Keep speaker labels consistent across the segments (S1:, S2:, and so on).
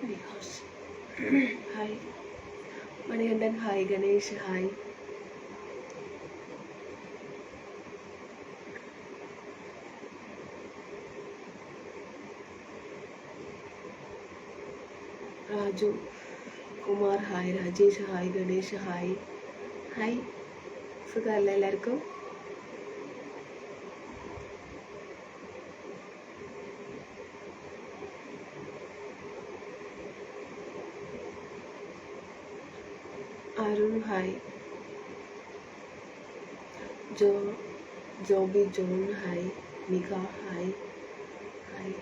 S1: നിഹാഷ് hi. Manikandan hi. Ganesh hi. Raju Kumar hi. Rajesh hi. Ganesh hi. Hi. സുഖമല്ലേ എല്ലാവർക്കും? Arun hi. Joby John hi. Mika hi. Hi.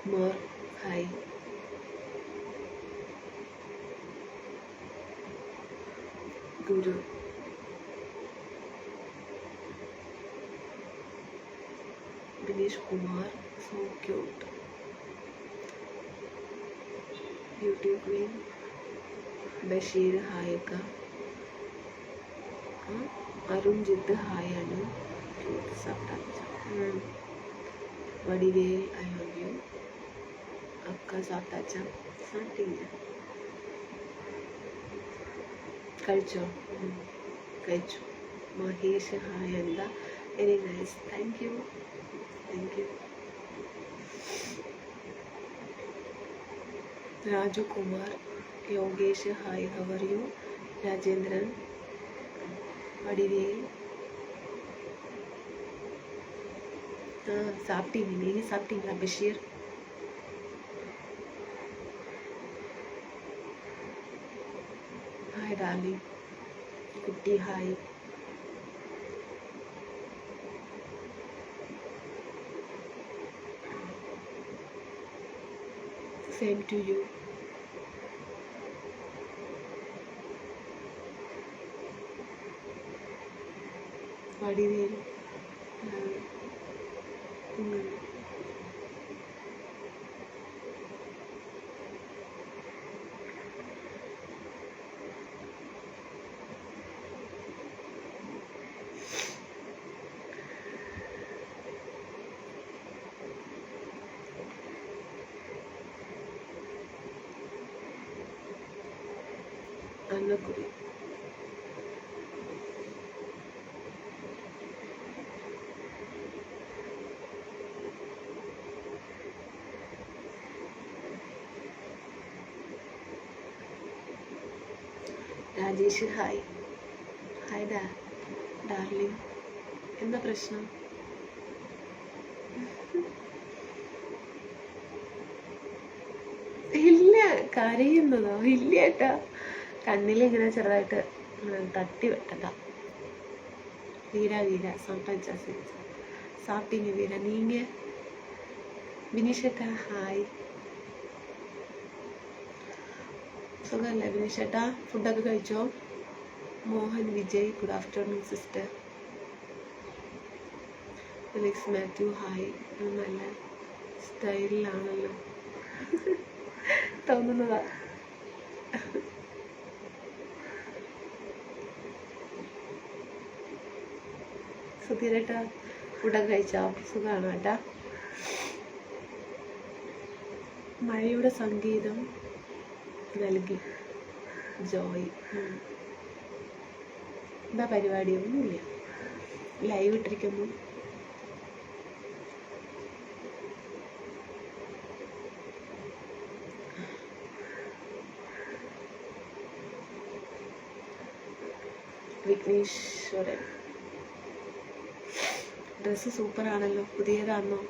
S1: Kumar hi. Guru Dinesh Kumar so cute. YouTube queen Basheer hi അക്ക. Arun Jith hi Anu. Vadivel I love you. അക്ക സാത്താച്ച സാട്ടില്ല. കഴിച്ചോ? കഴിച്ചു. മഹേഷ് ഹായ്. എന്താ very nice. Thank you. Raju Kumar Yogesh hi. How are you? Rajendran Vadivel சாப்பிட்டீங்க. நீங்க சாப்பிட்டீங்களா பஷீர்? Hi darling. குட்டி hi. Same to you. Vadivel അന്നക്കുറി. രാജേഷ് ഹായ്. Hi darling. എന്താ പ്രശ്നം? ഇല്ല. കരയുന്നതോ? ഇല്ല ഏട്ടാ. കണ്ണിലിങ്ങനെ ചെറുതായിട്ട് തട്ടി വെട്ടതാ. വീര സാപ്പിങ് വീര. നീങ്ങ ബിനീഷേട്ടാ ഹായ്. സുഖമല്ലേ ബിനീഷേട്ടാ? ഫുഡൊക്കെ കഴിച്ചോ? Mohan Vijay good afternoon sister. Felix Mathew hi. നല്ല സ്റ്റൈലിലാണല്ലോ തോന്നുന്നതാ. സുധീരേട്ടാ ഫുഡൊക്കെ കഴിച്ചോ? സുഖമാണോ ഏട്ടാ? മഴയുടെ സംഗീതം നൽകി ജോയ്. എന്താ പരിപാടിയൊന്നുമില്ല. ലൈവ് ഇട്ടിരിക്കുന്നു. വിഘ്നേശ്വരൻ ഡ്രസ്സ് സൂപ്പറാണല്ലോ. പുതിയതാണോ?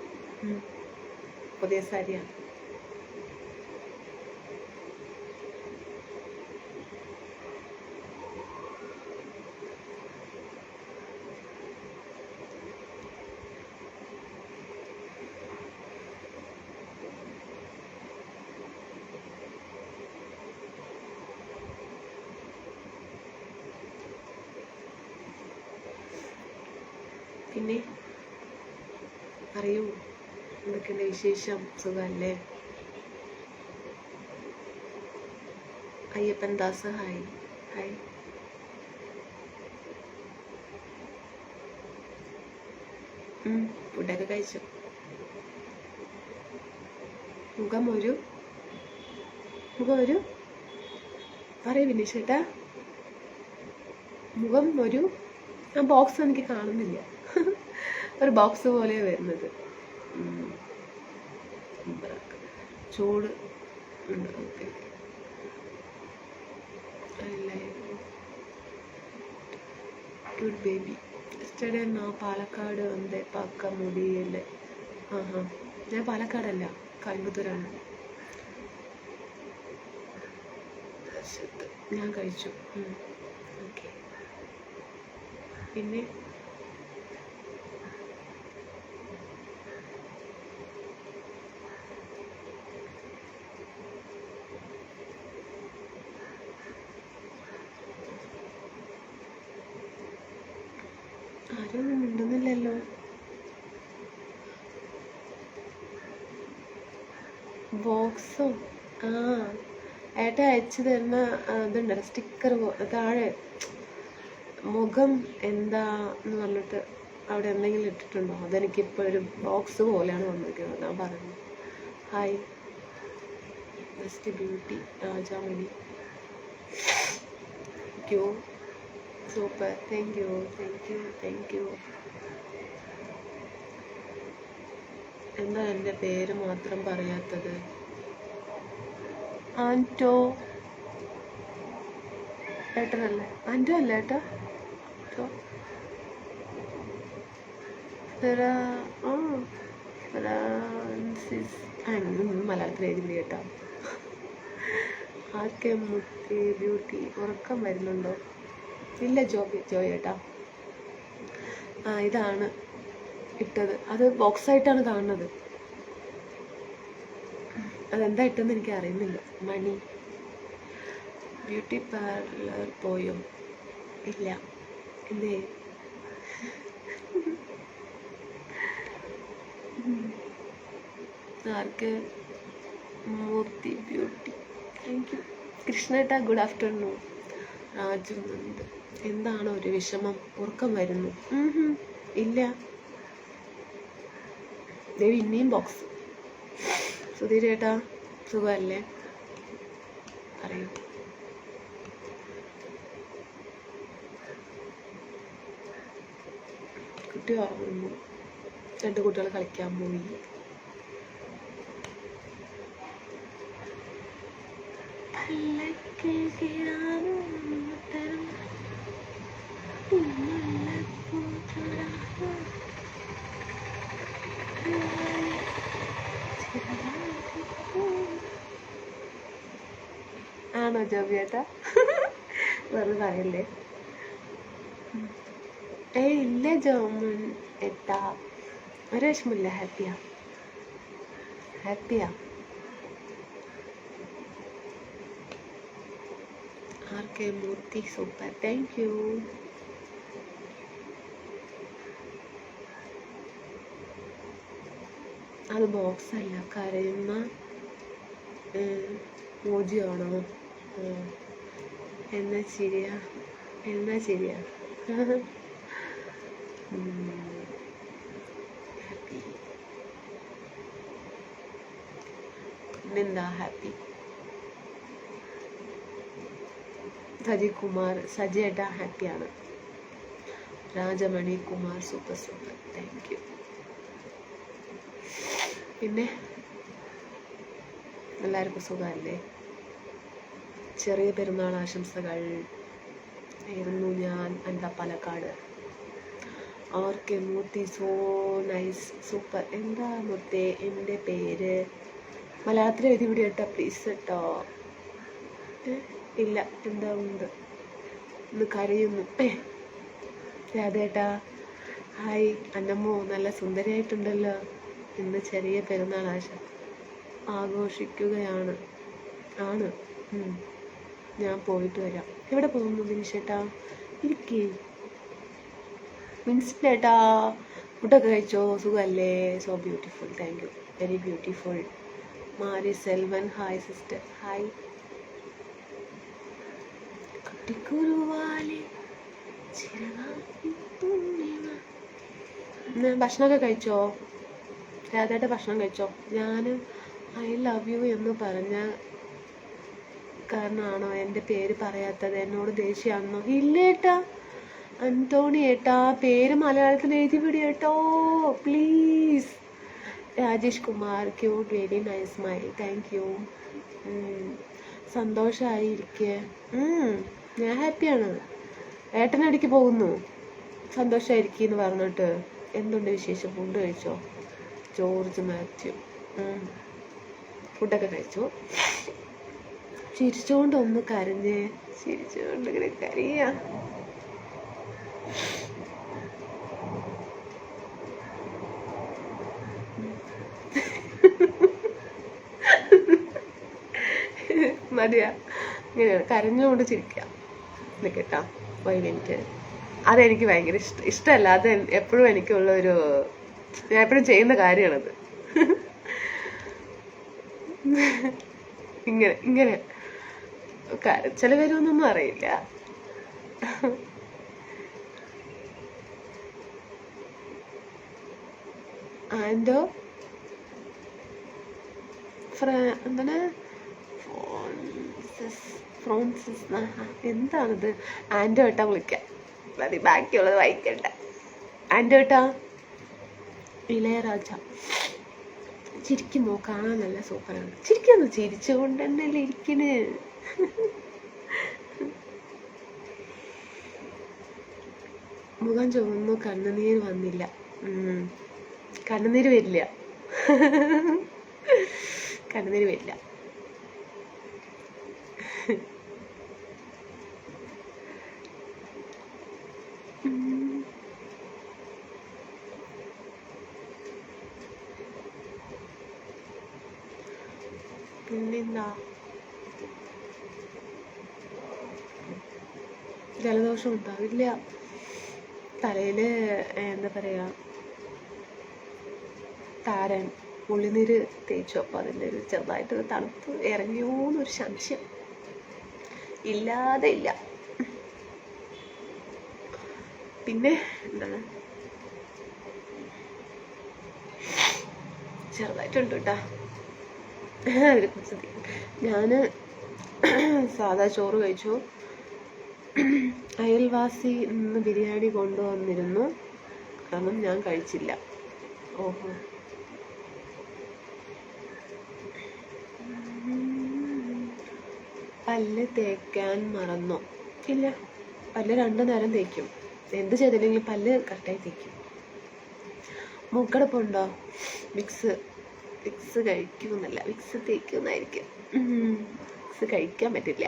S1: പുതിയ സാരിയാണ്. പിന്നെ അറിയൂ, എന്തൊക്കെയുണ്ട് വിശേഷം? സുഖമല്ലേ? അയ്യപ്പൻ ദാസ് ഹായ്. ഹായ്. ഫുഡൊക്കെ കഴിച്ചു. മുഖം ഒരു പറയൂ വിനീഷേട്ടാ. മുഖം ഒരു ബോക്സ് എനിക്ക് കാണുന്നില്ല. ഒരു ബോക്സ് പോലെ വരുന്നത്. ചൂട് ഉണ്ട്. Okay. Cute baby. Yesterday Palakkad വന്നേ പക്ക മുടിയല്ലേ. ഞാൻ പാലക്കാടല്ല, കോയമ്പത്തൂരാണ്. ഞാൻ കഴിച്ചു. ഓക്കെ. പിന്നെ ആരും മിണ്ടുന്നില്ലല്ലോ. ബോക്സോ? ഏട്ട അയച്ചു തരുന്ന ഇതുണ്ടല്ലോ, സ്റ്റിക്കർ താഴെ മുഖം എന്താ എന്ന് പറഞ്ഞിട്ട് അവിടെ എന്തെങ്കിലും ഇട്ടിട്ടുണ്ടോ? അതെനിക്കിപ്പോൾ ഒരു ബോക്സ് പോലെയാണ് വന്നിരിക്കുന്നത്. ഞാൻ പറഞ്ഞു hi best beauty Rajamani. Thank you. Super. Thank U. എന്താ എൻ്റെ പേര് മാത്രം പറയാത്തത്? ആൻറ്റോ ഏട്ടനല്ലേ? ആൻറ്റോ അല്ല ഏട്ടാ. ഫ്രാൻസിസ് മലയാളത്തിൽ എഴുതില്ല കേട്ടോ. ആർക്കെ മുത്തി ബ്യൂട്ടി. ഉറക്കം വരുന്നുണ്ടോ? ഇല്ല ജോയ് ഏട്ടാ. ഇതാണ് ഇട്ടത്. അത് ബോക്സായിട്ടാണ് കാണുന്നത്. അതെന്താ ഇട്ടെന്ന് എനിക്ക് അറിയുന്നില്ല. മണി. ബ്യൂട്ടി പാർലർ പോയോ? ഇല്ല. എന്തേ? ആർക്ക്? മൂർത്തി ബ്യൂട്ടി. Thank you. കൃഷ്ണേട്ടാ ഗുഡ് ആഫ്റ്റർനൂൺ. രാജുന്നുണ്ട്. എന്താണ് ഒരു വിഷമം? ഉറക്കം വരുന്നു? ഇല്ല. ദേവി ഇനിയും ബോക്സ്. സുധീരേട്ടാ സുഖമല്ലേ? പറയൂ. കുട്ടി ഉറങ്ങുന്നു. 2 കുട്ടികൾ കളിക്കാൻ പോയി. ആണോ ജോബിയേട്ടാ? വെറുതെ പറയല്ലേ. ഇല്ല ജോമൻ ഏട്ടാ, ഒരു വിഷമില്ല. ഹാപ്പിയാ. ആർക്കെ മൂർത്തി. സൂപ്പർ. Thank U. അത് ബോക്സ് അല്ല, കരയുന്ന മോജിയാണോ? എന്നാ ശരിയാ. ഹാപ്പി. പിന്നെന്താ ഹാപ്പി? സജി ഏട്ടാ ഹാപ്പിയാണ്. Rajamani Kumar super. Thank you. പിന്നെ എല്ലാവർക്കും സുഖമല്ലേ? ചെറിയ പെരുന്നാൾ ആശംസകൾ ആയിരുന്നു. ഞാൻ എന്താ Palakkad. R K Murthy. So nice. Super. എന്താ മുത്തേ എൻ്റെ പേര്? മലയാളത്തിൽ എഴുതി വിടി കേട്ടോ പ്ലീസ് കേട്ടോ. ഇല്ല. എന്താ ഉണ്ട്? ഇന്ന് കരയുന്നു. രാധേട്ടാ ഹായ്. അന്നമ്മോ നല്ല സുന്ദരിയായിട്ടുണ്ടല്ലോ. ഇന്ന് ചെറിയ പെരുന്നാൾ ആഘോഷിക്കുകയാണ്. ഞാൻ പോയിട്ട് വരാം. എവിടെ പോകുന്നു വിനിഷേട്ടാ? ഇരിക്കേ. മിൻസിലേട്ടാ ഫുഡൊക്കെ കഴിച്ചോ? സുഖമല്ലേ? So beautiful. Thank you. Very beautiful. Mari Selvan hi sister. Hi. കുട്ടിക്കുരുവാലി ഭക്ഷണമൊക്കെ കഴിച്ചോ? രാധയുടെ ഭക്ഷണം കഴിച്ചോ? ഞാൻ ഐ ലവ് യു എന്ന് പറഞ്ഞ കാരണമാണോ എൻ്റെ പേര് പറയാത്തത്? എന്നോട് ദേഷ്യമാണോ? ഇല്ല ഏട്ടാ, അന്തോണി ഏട്ടാ, പേര് മലയാളത്തിൽ എഴുതി വിടുക കേട്ടോ please. Rajesh Kumar, cute, very nice smile, thank you. സന്തോഷമായിരിക്കെ. ഞാൻ ഹാപ്പിയാണ്. ഏട്ടനടിക്ക് പോകുന്നു, സന്തോഷമായിരിക്കെന്ന് പറഞ്ഞിട്ട്. എന്തുണ്ട് വിശേഷം? ഫുഡ് കഴിച്ചോ? ജോർജ് മാത്യു, ഫുഡൊക്കെ കഴിച്ചു. ചിരിച്ചുകൊണ്ടൊന്ന് കരഞ്ഞേ. ചിരിച്ചുകൊണ്ട് ഇങ്ങനെ കരയാ. മതിയാ, ഇങ്ങനെയാണ് കരഞ്ഞുകൊണ്ട് ചിരിക്കാം. നിൽക്കട്ടാ, 5 മിനിറ്റ്. അതെനിക്ക് ഭയങ്കര ഇഷ്ടമല്ല. അത് എപ്പോഴും എനിക്കുള്ളൊരു, ഞാൻ എപ്പോഴും ചെയ്യുന്ന കാര്യമാണത്. ഇങ്ങനെ ഇങ്ങനെ കരച്ചിൽ വരുമെന്നൊന്നും അറിയില്ല. ആൻഡോ എന്താണ് ഫ്രോൺസിസ്, എന്താണിത്? ആൻഡോ ഏട്ടാ വിളിക്കാം, മതി, ബാക്കിയുള്ളത് വായിക്കണ്ട. ആൻഡോ ഏട്ടാ. ഇളയരാജ, ചിരിക്കുമോ? കാണാൻ നല്ല സൂപ്പറാണ്. ചിരിക്കുന്നു, ചിരിച്ചുകൊണ്ട് തന്നെയല്ലേ ഇരിക്കണ്. മുഖം ചുവന്നു, കണ്ണുനീര് വന്നില്ല. കണ്ണുനീര് വരില്ല. കണ്ണുനീര് വരില്ല. പിന്നെന്താ, ജലദോഷം ഉണ്ടാവില്ല. തലയില് എന്താ പറയാ, താരൻ ഉള്ളിനീര് തേച്ചു. അപ്പോൾ അതിൻ്റെ ഒരു ചെറുതായിട്ടൊരു തണുപ്പ് ഇറങ്ങിയോന്നൊരു സംശയം. ഇല്ലാതെ ഇല്ല. പിന്നെ എന്താണ്, ചെറുതായിട്ടുണ്ട് കേട്ടാ. അതിനെക്കുറിച്ച് ഞാൻ സാധാ ചോറ് കഴിച്ചു. അയൽവാസി ഇന്ന് ബിരിയാണി കൊണ്ടുവന്നിരുന്നു, കാരണം ഞാൻ കഴിച്ചില്ല. ഓഹോ, പല്ല് തേക്കാൻ മറന്നോ? ഇല്ല, പല്ല് 2 നേരം തേക്കും. എന്ത് ചെയ്തില്ലെങ്കിലും പല്ല് കറക്റ്റായി തേക്കും. മൂക്കടപ്പുണ്ടോ? വിക്സ് കഴിക്കുമെന്നല്ല, വിക്സ് തേക്കുമെന്നായിരിക്കും. വിക്സ് കഴിക്കാൻ പറ്റില്ല.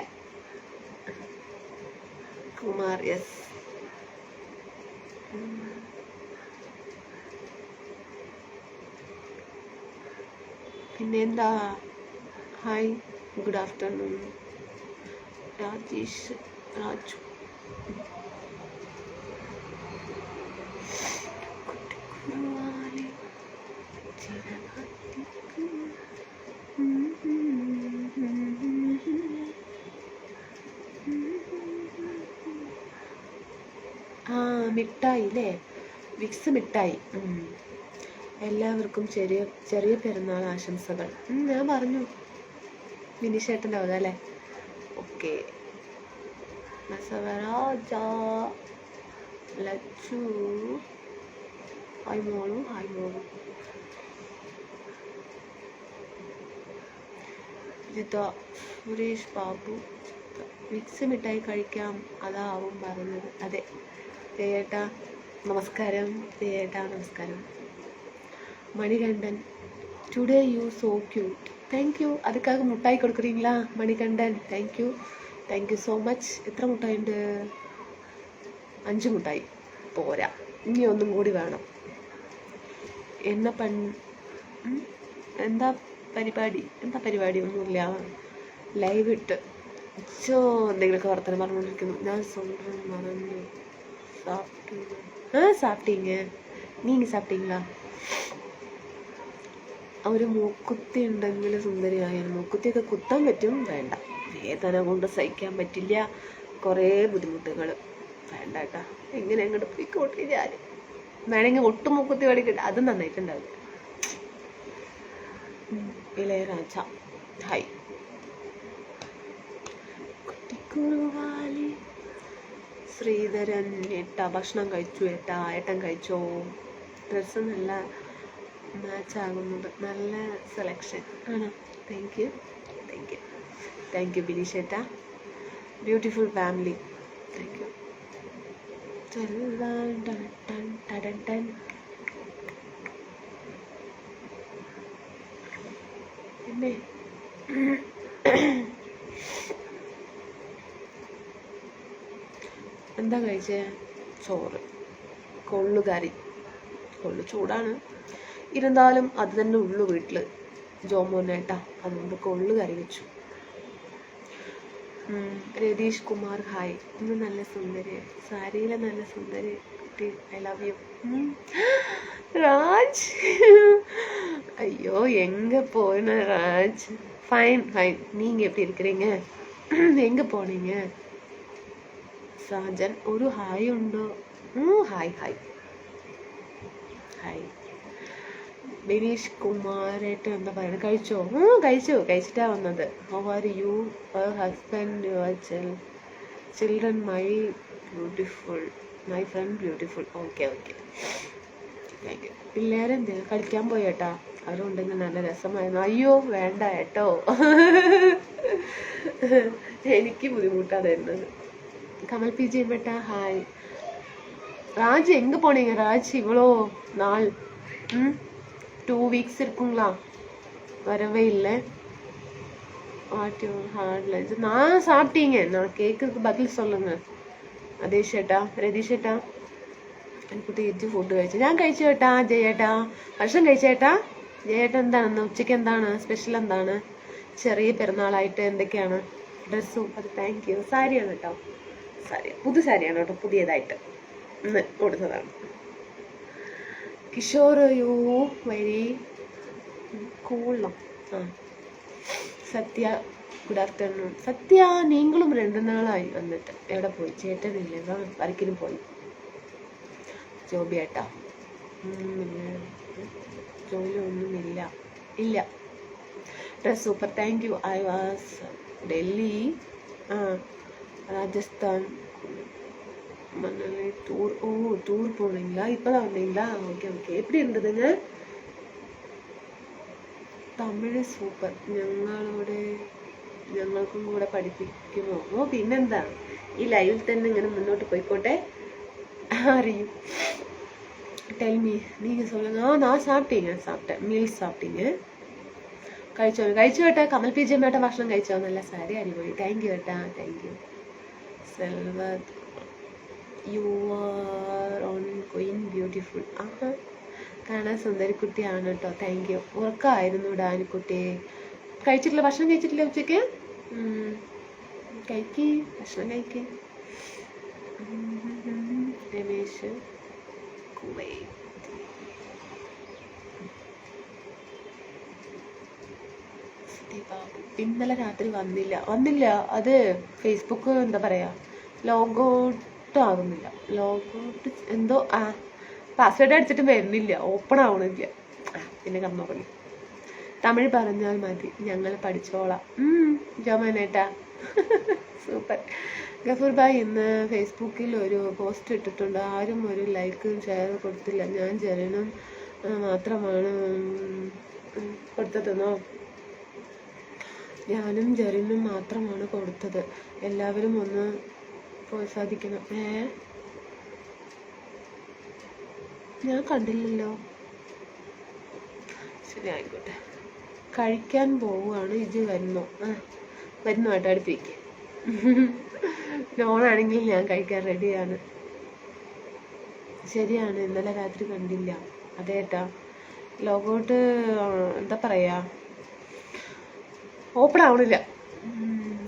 S1: കുമാർ, യെസ്. പിന്നെന്താ, hi, good afternoon. Rajesh, Raju. മിഠായി അല്ലേ, വിക്സ് മിഠായി. എല്ലാവർക്കും ചെറിയ ചെറിയ പെരുന്നാൾ ആശംസകൾ. ഞാൻ പറഞ്ഞു, മിനിഷേട്ടൻ്റെ അവതാ അല്ലേ? ഓക്കെ. ലച്ചു, ഹായ് മോളു, ഹായ് മോളു. ജിത, സുരേഷ് ബാബു, മിക്സ് മിഠായി കഴിക്കാം, അതാവും പറഞ്ഞത്. അതെ ചേട്ടാ, നമസ്കാരം. ചേട്ടാ നമസ്കാരം. Manikandan, today you so cute. Thank you. അതുക്കാக മുട്ടായി കൊടുക്കുறீங்களா Manikandan? Thank you so much. എത്ര മുട്ടായി ഉണ്ട്? 5 മുട്ടായി പോരാ, ഇനി ഒന്നും കൂടി വേണം. എന്താ പരിപാടി? ഒന്നുമില്ല, ലൈവ് ഇട്ട് എന്തെങ്കിലുമൊക്കെ വർത്തനം പറഞ്ഞുകൊണ്ടിരിക്കുന്നു. ഞാൻ സ്വന്തം മറന്നു. സാപ്പിട്ടീങ്ക, നീங்க സാപ്പിട്ടീங்களா? ഒരു മൂക്കുത്തി ഉണ്ടെങ്കിൽ സുന്ദരിയായാലും. മൂക്കുത്തിയൊക്കെ കുത്താൻ പറ്റും, വേണ്ട. വേദന കൊണ്ട് സഹിക്കാൻ പറ്റില്ല, കുറേ ബുദ്ധിമുട്ടുകൾ. വേണ്ട കേട്ടാ, എങ്ങനെ അങ്ങോട്ട് പോയിക്കോട്ടെ. ഞാൻ വേണമെങ്കിൽ ഒട്ടുമുക്കുത്തി കളിക്കട്ടെ, അത് നന്നായിട്ടുണ്ടാവില്ല. ഇളയരാജ ഹായ്. കുട്ടിക്കുറുവാലി ശ്രീധരൻ ഏട്ടാ ഭക്ഷണം കഴിച്ചു ഏട്ടാ, ഏട്ടൻ കഴിച്ചോ? ഡ്രസ്സ് നല്ല മാച്ച് ആകുന്നുണ്ട്, നല്ല സെലക്ഷൻ ആണോ? Thank you thank you thank you Bineesh ഏട്ടാ. Beautiful family, thank you. പിന്നെ എന്താ കഴിച്ചേ? ചോറ്, കൊള്ളുകറി. കൊള്ളു ചൂടാണ്, ഇരുന്നാലും അത് തന്നെ ഉള്ളു വീട്ടിൽ ജോമോനേട്ടാ, അതുകൊണ്ട് കൊള്ളു കറി വെച്ചു. രതീഷ് കുമാർ ഹായ്. ഇന്ന് നല്ല സുന്ദരി, സാരിയിലെ നല്ല സുന്ദരി കുട്ടി, ഐ ലവ് യു. ராஜ் ஐயோ எங்கே போன ராஜ்? ஃபைன் ஃபைன், நீங்கள் எப்படி இருக்கிறீங்க? எங்கே போனீங்க? സാജൻ ഒരു ഹായ് ഉണ്ടോ? Hi hi hi. ബിനീഷ് കുമാരേട്ട് എന്താ പറയുന്നത്? കഴിച്ചോ? കഴിച്ചിട്ടാ വന്നത്. How are you, husband, your children, my beautiful, my friend beautiful. Okay okay thank you. പിള്ളേരെന്ത് കളിക്കാൻ പോയി കേട്ടാ? അവരുണ്ടെങ്കിൽ നല്ല രസമായിരുന്നു. അയ്യോ വേണ്ട കേട്ടോ, എനിക്ക് ബുദ്ധിമുട്ടാണ് തരുന്നത്. കമൽ പി ജി ബേട്ടാ ഹായ്. ராஜ் எங்கே போனீங்க ராஜ்? இவ்வளோ நாள் 2 weeks இருக்குங்களா? வரவே இல்லை. What you had lunch? நான் சாப்பிட்டீங்க, நான் கேட்குறதுக்கு பதில் சொல்லுங்க. അതേഷ് ചേട്ടാ, രതീഷ് ചേട്ടാ, കുട്ടി ഇജ്ജ് ഫുഡ് കഴിച്ചു? ഞാൻ കഴിച്ചു ചേട്ടാ. ജയേട്ടാ ഭക്ഷണം കഴിച്ചേട്ടാ? ജയേട്ടാ എന്താണെന്ന് ഉച്ചയ്ക്ക് എന്താണ് സ്പെഷ്യൽ? എന്താണ് ചെറിയ പെരുന്നാളായിട്ട് എന്തൊക്കെയാണ്? ഡ്രസ്സും അത് താങ്ക് യു. സാരിയാണ് കേട്ടോ, സാരി പുതു സാരിയാണ് കേട്ടോ, പുതിയതായിട്ട് ഇന്ന് കൊടുത്തതാണ്. കിഷോർ യു വെരി കൂളോ. Sathya good afternoon. സത്യ നീങ്ങളും 2 നാളായി വന്നിട്ട്, എവിടെ പോയി? ചേട്ടനില്ലേ? വർക്കിന് പോയി. ജോബി ഏട്ടാ ജോലി ഒന്നുമില്ല, ഇല്ല. Dress super, thank you. I was Delhi, Rajasthan, Manali tour. ஓ டூர் போனீங்களா? இப்போதான் வந்தீங்களா? Okay okay. எப்படி இருந்ததுங்க? തമിഴ് സൂപ്പർ. ഞങ്ങൾക്കും കൂടെ പഠിപ്പിക്കുമോ? ഓ പിന്നെന്താ, ഈ ലൈവിൽ തന്നെ ഇങ്ങനെ മുന്നോട്ട് പോയിക്കോട്ടെ. അറിയും. ടെൽമി, நீங்க சொல்லுங்க. நான் சாப்பிட்டேன் മീൽസ് സാപ്പിട്ടീங்க. കഴിച്ചു കേട്ടാ. കമൽ പി ജി മേട്ട ഭക്ഷണം കഴിച്ചോ? നല്ല സാരി, അടിപൊളി. താങ്ക് യു കേട്ടാ, thank you. Selva you are own queen beautiful. ആഹാ, കാണാൻ സുന്ദരിക്കുട്ടിയാണ് കേട്ടോ, താങ്ക് യു. ഉറക്കമായിരുന്നു ഡാനിക്കുട്ടി. കഴിച്ചിട്ടില്ല, ഭക്ഷണം കഴിച്ചിട്ടില്ല ഉച്ചയ്ക്ക്? ഭക്ഷണം കഴിക്കേ. രമേശ് കുവൈറ്റ്. ഇന്നലെ രാത്രി വന്നില്ല. അത് ഫേസ്ബുക്ക് എന്താ പറയാ, ലോഗൗട്ട് ആകുന്നില്ല. ലോഗൗട്ട് എന്തോ പാസ്വേഡ് അടിച്ചിട്ട് വരുന്നില്ല, ഓപ്പൺ ആവണില്ല. പിന്നെ കമ്മ തമിഴ് പറഞ്ഞാൽ മതി, ഞങ്ങൾ പഠിച്ചോളാം. ജോമനേട്ടാ സൂപ്പർ. ഗഫൂർ ഭായ് ഇന്ന് ഫേസ്ബുക്കിൽ ഒരു പോസ്റ്റ് ഇട്ടിട്ടുണ്ട്. ആരും ഒരു ലൈക്കും ഷെയർ കൊടുത്തില്ല. ഞാൻ ജനനും മാത്രമാണ് കൊടുത്തതെന്നോ? ഞാനും ജെറിനും മാത്രമാണ് കൊടുത്തത്. എല്ലാവരും ഒന്ന് പ്രോത്സാഹിക്കണം. ഞാൻ കണ്ടില്ലല്ലോ. ശരി ആയിക്കോട്ടെ. കഴിക്കാൻ പോവുകയാണ്. ഇജ് വരുന്നോ? വരുന്നു കേട്ടോ, അടുപ്പിക്ക്. നോണാണെങ്കിൽ ഞാൻ കഴിക്കാൻ റെഡിയാണ്. ശരിയാണ്, ഇന്നലെ രാത്രി കണ്ടില്ല. അതേട്ടാ, ലോഗൗട്ട് എന്താ പറയാ, ഓപ്പൺ ആവണില്ല,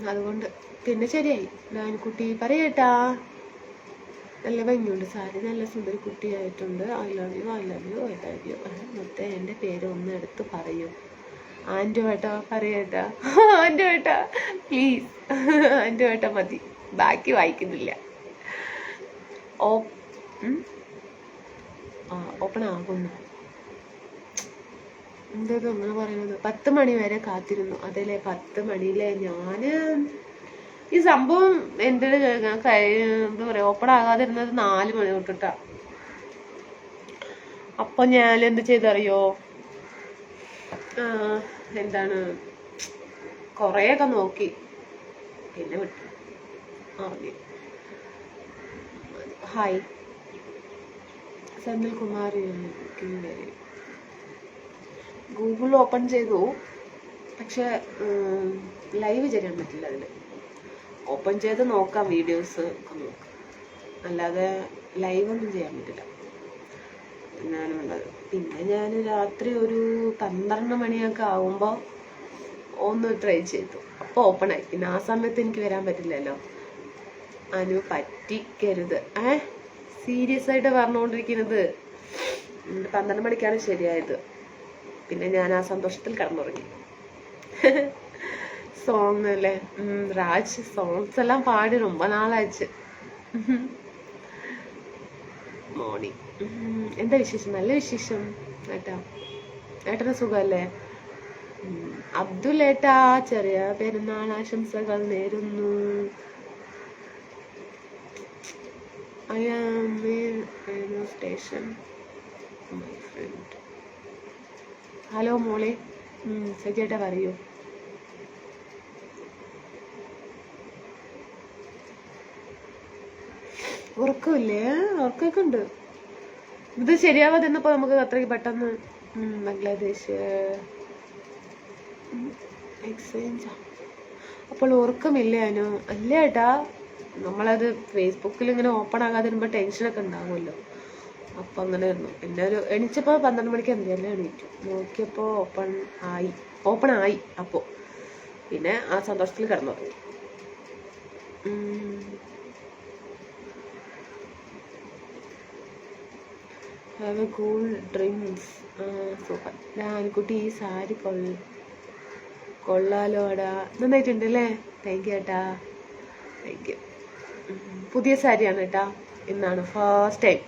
S1: അതുകൊണ്ട്. പിന്നെ ശരിയായി. ഡാനിക്കുട്ടി പറയേട്ടാ. നല്ല ഭംഗിയുണ്ട് സാരി, നല്ല സുന്ദരി കുട്ടിയായിട്ടുണ്ട്. I love you, I love you, I love you. മൊത്തം എൻ്റെ പേര് ഒന്ന് എടുത്ത് പറയൂ. ആൻറ്റു ഏട്ടാ പറയേട്ടാ. ആൻറ്റു ഏട്ടാ പ്ലീസ്, ആൻറ്റു ഏട്ടാ മതി, ബാക്കി വായിക്കുന്നില്ല. ഓപ്പൺ ആകുന്നു. എന്തത് അങ്ങനെ പറയുന്നത്? 10 മണി വരെ കാത്തിരുന്നു. അതല്ലേ 10 മണിയിലെ ഞാന് ഈ സംഭവം എൻ്റെ എന്താ പറയാ ഓപ്പൺ ആകാതിരുന്നത് 4 മണി തൊട്ടിട്ടാ. അപ്പൊ ഞാൻ എന്ത് ചെയ്തറിയോ, എന്താണ് കൊറേയൊക്കെ നോക്കി, പിന്നെ വിട്ടു. ഹായ് സെന്തിൽകുമാർ. ഗൂഗിൾ ഓപ്പൺ ചെയ്തു, പക്ഷെ ലൈവ് ചെയ്യാൻ പറ്റില്ല. അതിൽ ഓപ്പൺ ചെയ്ത് നോക്കാം, വീഡിയോസ് ഒക്കെ നോക്കാം, അല്ലാതെ ലൈവ് ഒന്നും ചെയ്യാൻ പറ്റില്ല. ഞാനുള്ളത്. പിന്നെ ഞാൻ രാത്രി ഒരു 12 മണിയൊക്കെ ആകുമ്പോൾ ഒന്ന് ട്രൈ ചെയ്തു, അപ്പോൾ ഓപ്പണായി. പിന്നെ ആ സമയത്ത് എനിക്ക് വരാൻ പറ്റില്ലല്ലോ. അനു പറ്റിക്കരുത്. സീരിയസ് ആയിട്ട് പറഞ്ഞുകൊണ്ടിരിക്കുന്നത്. 12 മണിക്കാണ് ശരിയായത്. പിന്നെ ഞാൻ ആ സന്തോഷത്തിൽ കിടന്നുറങ്ങി. സോങ് അല്ലേ, രാജ് സോങ്സ് എല്ലാം പാടി ரொம்ப നാളായിച്ച്. മോർണിംഗ്. എന്താ വിശേഷം? നല്ല വിശേഷം ഏട്ടാ. ഏട്ടന് സുഖമല്ലേ? അബ്ദുൽ ഏട്ടാ, ചെറിയ പെരുന്നാൾ ആശംസകൾ നേരുന്നു. I am in radio station, my friend. Hello മോളെ, സജിയേട്ടാ പറയൂ. ഉറക്കമില്ലേ? ഉറക്കൊക്കെ ഉണ്ട്. ഇത് ശരിയാവാതിരുന്നപ്പോ നമുക്ക് അത്രയ്ക്ക് പെട്ടെന്ന്. ബംഗ്ലാദേശ് എക്സ്ചേഞ്ച്. അപ്പോൾ ഉറക്കമില്ല അനു? അല്ല ഏട്ടാ, നമ്മളത് ഫേസ്ബുക്കിൽ ഇങ്ങനെ ഓപ്പൺ ആകാതിരുമ്പോൾ ടെൻഷനൊക്കെ ഉണ്ടാവുമല്ലോ. അപ്പം അങ്ങനെ ആയിരുന്നു. പിന്നെ ഒരു എണീച്ചപ്പോൾ 12 മണിക്ക് എന്തെങ്കിലും എണീറ്റു. നോക്കിയപ്പോൾ ഓപ്പൺ ആയി. അപ്പോൾ പിന്നെ ആ സന്തോഷത്തിൽ കിടന്നുറങ്ങി. Have a cool dreams. Super. ആൻകുട്ടി ഈ സാരി കൊള്ളാലോടാ. നന്നായിട്ടുണ്ട് അല്ലേ? താങ്ക് യു ഏട്ടാ, താങ്ക് യു. പുതിയ സാരിയാണ് കേട്ടാ. ഇന്നാണ് ഫസ്റ്റ് ടൈം.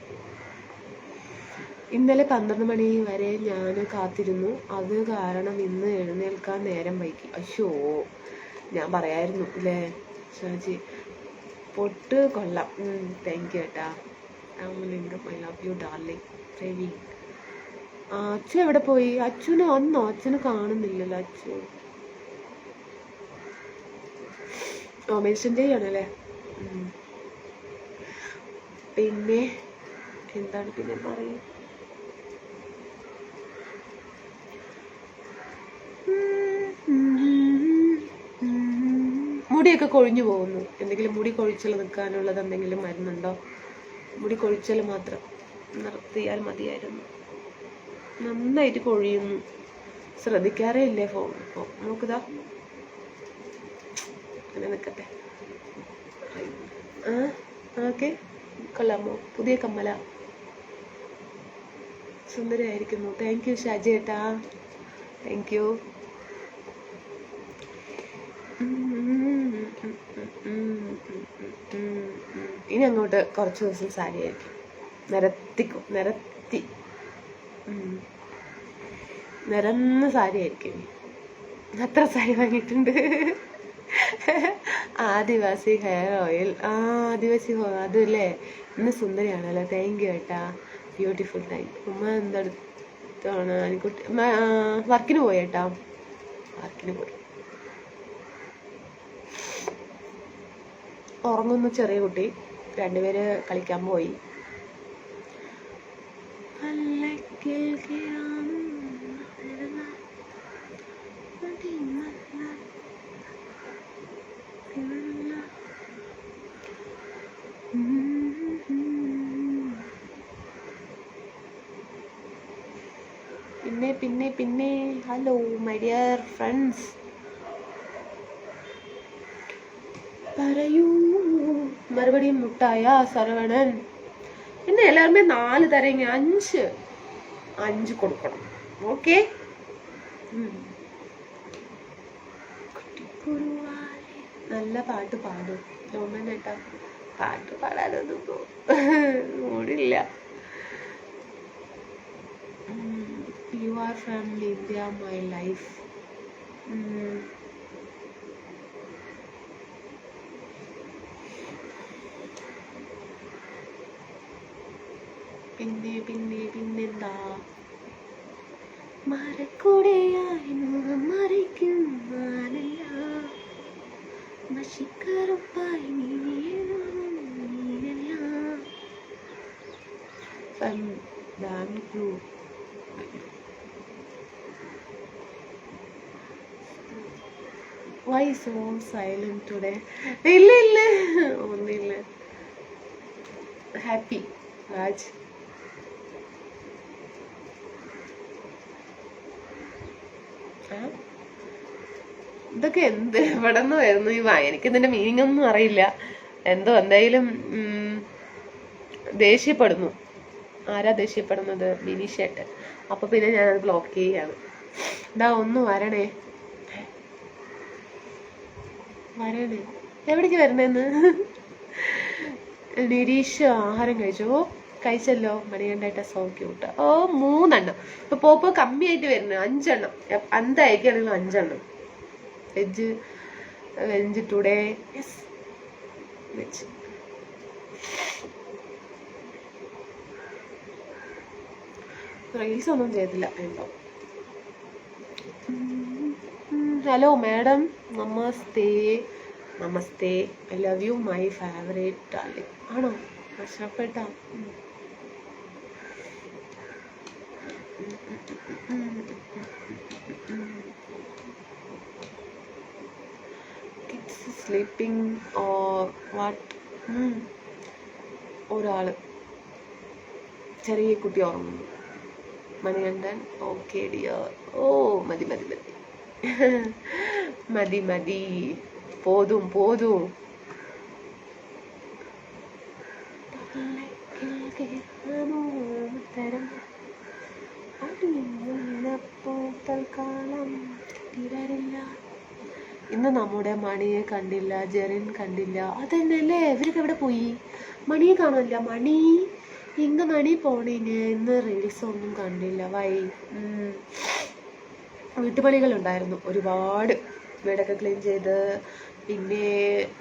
S1: ഇന്നലെ 12 മണി വരെ ഞാൻ കാത്തിരുന്നു. അത് കാരണം ഇന്ന് എഴുന്നേൽക്കാൻ നേരം വൈകി. അയ്യോ, ഞാൻ പറയായിരുന്നു അല്ലേ ഷാജി. പൊട്ട് കൊള്ളാം. താങ്ക് യു ഏട്ടാ. Ramalingam, I love you darling. Ravi. Achu എവിടെ പോയി? അച്ഛന് വന്നോ? അച്ഛന് കാണുന്നില്ലല്ലോ. അച്ചു മെൻഷൻ ചെയ്യണല്ലേ. പിന്നെ എന്താണ് പിന്നെ പറയും? മുടിയൊക്കെ കൊഴിഞ്ഞു പോകുന്നു. എന്തെങ്കിലും മുടി കൊഴിച്ചൽ നിൽക്കാനുള്ളത് എന്തെങ്കിലും മരുന്നുണ്ടോ? മുടി കൊഴിച്ചൽ മാത്രം നിർത്തിയാൽ മതിയായിരുന്നു. നന്നായിട്ട് കൊഴിയുന്നു. ശ്രദ്ധിക്കാറേ ഇല്ലേ ഫോൺ. നോക്കുതാ, അങ്ങനെ നിൽക്കട്ടെ. ഓക്കെ, കൊള്ളാമോ? പുതിയ കമ്മല, സുന്ദരിയായിരിക്കുന്നു. താങ്ക് യു ഷാജി ഏട്ടാ, താങ്ക് യു. ഇനി അങ്ങോട്ട് കുറച്ച് ദിവസം സാരി ആയിരിക്കും. നിരന്ന സാരി ആയിരിക്കും. അത്ര സാരി വാങ്ങിയിട്ടുണ്ട്. ആദിവാസി ഹെയർ ഓയിൽ. ആദിവാസി അതല്ലേ. ഇന്ന് സുന്ദരിയാണല്ലോ. താങ്ക് യു ഏട്ടാ, ബ്യൂട്ടിഫുൾ. Thank U. ഉമ്മ എന്തെടുത്താണ്? ആനിക്കുട്ടി വർക്കിന് പോയി ഏട്ടാ, വർക്കിന് പോയി. ഉറങ്ങുന്നു ചെറിയ കുട്ടി. 2 പേര് കളിക്കാൻ പോയി. പിന്നെ ഹലോ മൈ ഡിയർ ഫ്രണ്ട്സ്, പറയൂ. മറുപടിയും മുട്ടായ സർവണൻ. പിന്നെ എല്ലാവരുമേ 4 തരങ്ങി 5 കൊടുക്കണം. ഓക്കെ. നല്ല പാട്ട് പാടും ലോമനേട്ടാ. പാട്ട് പാടാനൊന്നും മൂടില്ല. are from India, my life. പിന്നെന്താ മരക്കൂടെയായി മുഖം മറിക്കുന്നില്ല മഷിക്കറുപ്പായി നീനല്ല Why so silent today? ഇല്ല ഒന്നില്ല. ഹാപ്പി രാജ്. ഇതൊക്കെ എന്ത് എവിടെ നിന്ന് വരുന്നു എനിക്ക് ഇതിന്റെ മീനിങ് ഒന്നും അറിയില്ല. എന്തായാലും ദേഷ്യപ്പെടുന്നു. ആരാ ദേഷ്യപ്പെടുന്നത്? ബിനീഷേട്ടൻ. അപ്പൊ പിന്നെ ഞാനത് ബ്ലോക്ക് ചെയ്യാണ്. ഒന്ന് വരണേ എവിടേക്ക് വരണേന്ന്. നിരീഷ് ആഹാരം കഴിച്ചല്ലോ. മണികണ്ഠേട്ട സോ ക്യൂട്ട്. 3 ഇപ്പൊ പോപ്പോ കമ്മിയായിട്ട് വരുന്നത് 5 എന്തായിരിക്കും 5 veg today. Yes veg. Reels ഒന്നും ചെയ്തില്ല. Hello madam, namaste. I love you my favourite darling. ആണോ? കഷ്ടപ്പെട്ട. Kids sleeping or what? ഒരാള് ചെറിയ കുട്ടി ഉറങ്ങുന്നു. Manikandan okay dear. മതി പോതും. ഇന്ന് നമ്മുടെ മണിയെ കണ്ടില്ല, ജെറിൻ കണ്ടില്ല. അതന്നെയല്ലേ, ഇവരൊക്കെ എവിടെ പോയി? മണിയെ കാണില്ല. മണി പോണീന്. ഇന്ന് റീൽസ് ഒന്നും കണ്ടില്ല. വീട്ടുപണികളുണ്ടായിരുന്നു ഒരുപാട്. വീടൊക്കെ ക്ലീൻ ചെയ്ത്, പിന്നെ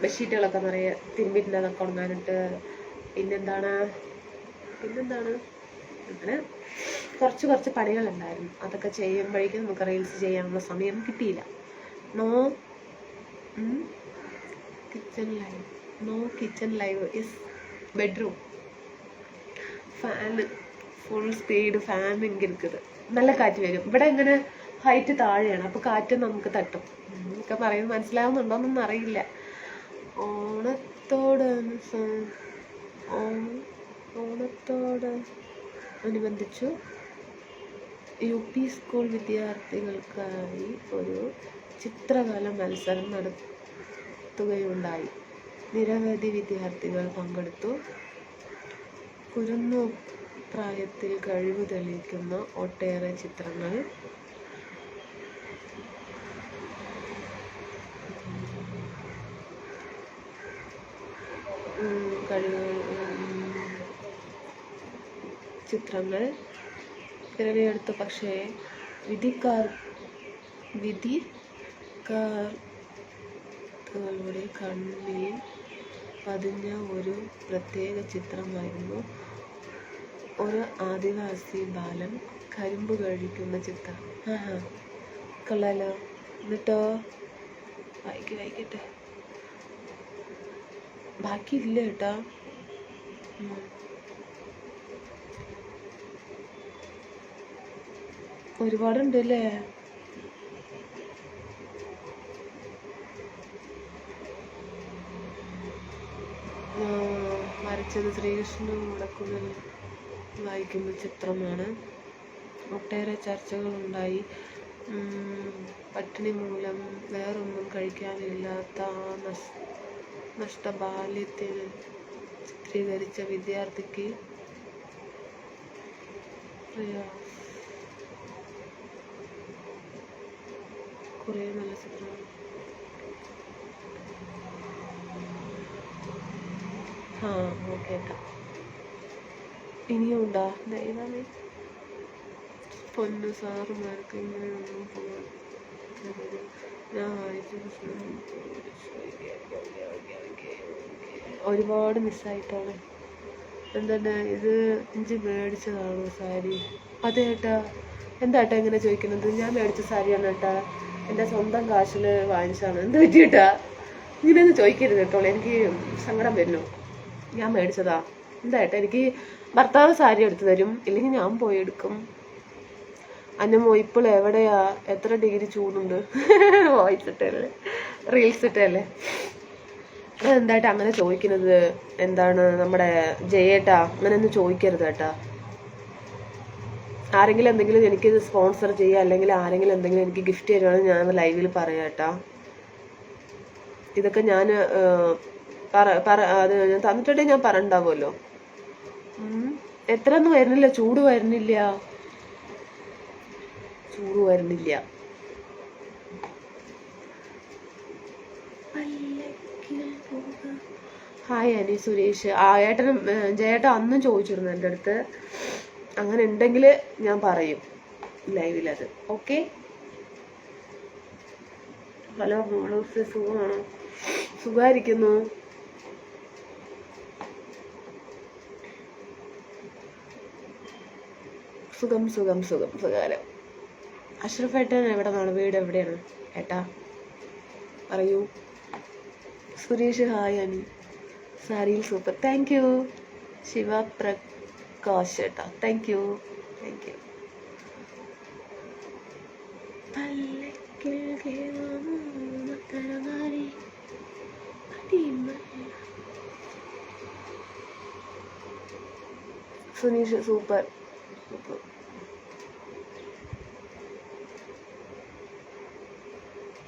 S1: ബെഡ്ഷീറ്റുകളൊക്കെ നിറയെ തിരുമ്പിട്ടുണ്ടതൊക്കെ ഉണങ്ങാനിട്ട്, പിന്നെന്താണ് അങ്ങനെ കുറച്ച് പണികളുണ്ടായിരുന്നു. അതൊക്കെ ചെയ്യുമ്പോഴേക്കും നമുക്ക് റീൽസ് ചെയ്യാനുള്ള സമയം കിട്ടിയില്ല. Kitchen live is bedroom. Fan full speed fan ഇരിക്കുന്നത്. നല്ല കാറ്റ് വരും. ഇവിടെ ഇങ്ങനെ ഹൈറ്റ് താഴെയാണ്, അപ്പൊ കാറ്റ് നമുക്ക് തട്ടും. ഒക്കെ പറയുന്നത് മനസ്സിലാവുന്നുണ്ടോന്നൊന്നും അറിയില്ല. ഓണത്തോടനുബന്ധിച്ചു UP സ്കൂൾ വിദ്യാർത്ഥികൾക്കായി ഒരു ചിത്രകല മത്സരം നടത്തുകയുണ്ടായി. നിരവധി വിദ്യാർത്ഥികൾ പങ്കെടുത്തു. കുരുന്നു പ്രായത്തിൽ കഴിവ് തെളിയിക്കുന്ന ഒട്ടേറെ ചിത്രങ്ങൾ തിരഞ്ഞെടുത്തു. പക്ഷേ വിധിക്കാരുടെ കണ്ണിൽ പതിഞ്ഞ ഒരു പ്രത്യേക ചിത്രമായിരുന്നു ഒരു ആദിവാസി ബാലൻ കരിമ്പ് കഴിക്കുന്ന ചിത്രം. കൊള്ളാലോ. എന്നിട്ടോ വായിക്കട്ടെ. ബാക്കിയില്ല കേട്ടാ. ഒരുപാടുണ്ട് അല്ലേ? വരച്ചത് ശ്രീകൃഷ്ണൻ മുടക്കുന്നിൽ വായിക്കുന്ന ചിത്രമാണ്. ഒട്ടേറെ ചർച്ചകളുണ്ടായി. പട്ടിണി മൂലം വേറൊന്നും കഴിക്കാനില്ലാത്ത നഷ്ടബാല്യത്തിന് ചിത്രീകരിച്ച വിദ്യാർത്ഥിക്ക് കുറേ നല്ല ചിത്രങ്ങൾ. ഓക്കെ. ഇനിയും ഉണ്ടോ? ദൈവമേ. പൊന്നു സാറുമാർക്ക് ഇങ്ങനെയൊന്നും പോകാൻ ഞാൻ ഒരുപാട് മിസ്സായിട്ടാണ്. എന്താണ് ഇത് ഇഞ്ചി മേടിച്ചതാണോ സാരി? അതെ ഏട്ടാ. എന്താ ഏട്ടാ ഇങ്ങനെ ചോദിക്കുന്നത്? ഞാൻ മേടിച്ച സാരിയാണ് ഏട്ടാ, എൻ്റെ സ്വന്തം കാശിൽ വാങ്ങിച്ചാണ്. എന്ത് പറ്റിയിട്ടാ ഇങ്ങനെയൊന്നും ചോദിക്കരുത് കേട്ടോ, എനിക്ക് സങ്കടം വരുന്നു. ഞാൻ മേടിച്ചതാ. എന്താ ഏട്ടാ, എനിക്ക് ഭർത്താവ് സാരി എടുത്തു തരും, ഇല്ലെങ്കിൽ ഞാൻ പോയി എടുക്കും. അന്നമോ ഇപ്പോൾ എവിടെയാ, എത്ര ഡിഗ്രി ചൂടുണ്ട്? വോയിസ് ഇട്ടല്ലേ, റീൽസ് ഇട്ടല്ലേ. എന്തായിട്ട് അങ്ങനെ ചോദിക്കുന്നത്? എന്താണ് നമ്മുടെ ജയേട്ടാ, അങ്ങനെ ഒന്നും ചോദിക്കരുത് കേട്ടാ. ആരെങ്കിലും എന്തെങ്കിലും എനിക്കിത് സ്പോൺസർ ചെയ്യുക, അല്ലെങ്കിൽ ആരെങ്കിലും എന്തെങ്കിലും എനിക്ക് ഗിഫ്റ്റ് തരുവാണെങ്കിൽ ഞാൻ ലൈവിൽ പറയാം കേട്ടാ. ഇതൊക്കെ ഞാൻ അത് ഞാൻ തന്നിട്ടുണ്ടെങ്കിൽ ഞാൻ പറയണ്ടാവുമല്ലോ. എത്ര ഒന്നും വരുന്നില്ല, ചൂട് വരുന്നില്ല. ഹായ് അനി സുരേഷ്. ഏട്ടനും ജയേട്ടൻ അന്നും ചോദിച്ചിരുന്നു എൻ്റെ അടുത്ത്. അങ്ങനെ ഉണ്ടെങ്കിൽ ഞാൻ പറയും ലൈവിലത്. ഓക്കെ. ഹലോ മോളൂസ്, സുഖമാണോ? സുഖമായിരിക്കുന്നു. സുഖകാലം. അഷ്റഫ് ഏട്ടൻ എവിടെ നിന്നാണ്? വീട് എവിടെയാണ് ഏട്ടാ, പറയൂ. സുരേഷ് ഹായ് അനി, സാരിയിൽ സൂപ്പർ. Thank you. ശിവപ്രകാശ് ഏട്ടാ, thank you. Suneesh super.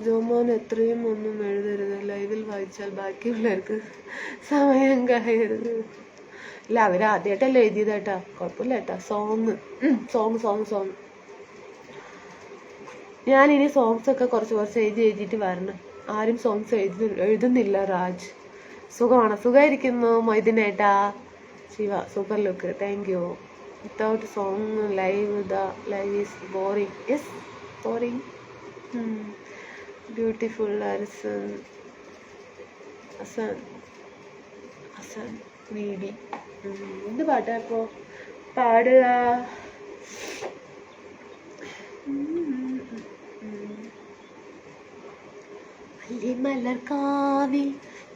S1: Jomon എത്രയും ഒന്നും എഴുതരുത്, ലൈവിൽ വായിച്ചാൽ ബാക്കിയുള്ളവർക്ക് സമയം കഴിയരുത്. ഇല്ല, അവര് ആദ്യമായിട്ടല്ലേ എഴുതിയതായിട്ടാ, കുഴപ്പമില്ല ഏട്ടാ. സോങ് ഞാനിനി സോങ്സ് ഒക്കെ കുറച്ച് എഴുതിയിട്ട് വരണം. ആരും സോങ്സ് എഴുതുന്നില്ല. രാജ് സുഖമായിരിക്കുന്നു. മൊയ്തീനേട്ടാ. Shiva super look, thank you. Without song live is boring. Yes, boring. Beautiful. Hasan വീടി. എന്ത് പാട്ടാ ഇപ്പോ പാടുക? മലർക്കാവിൽ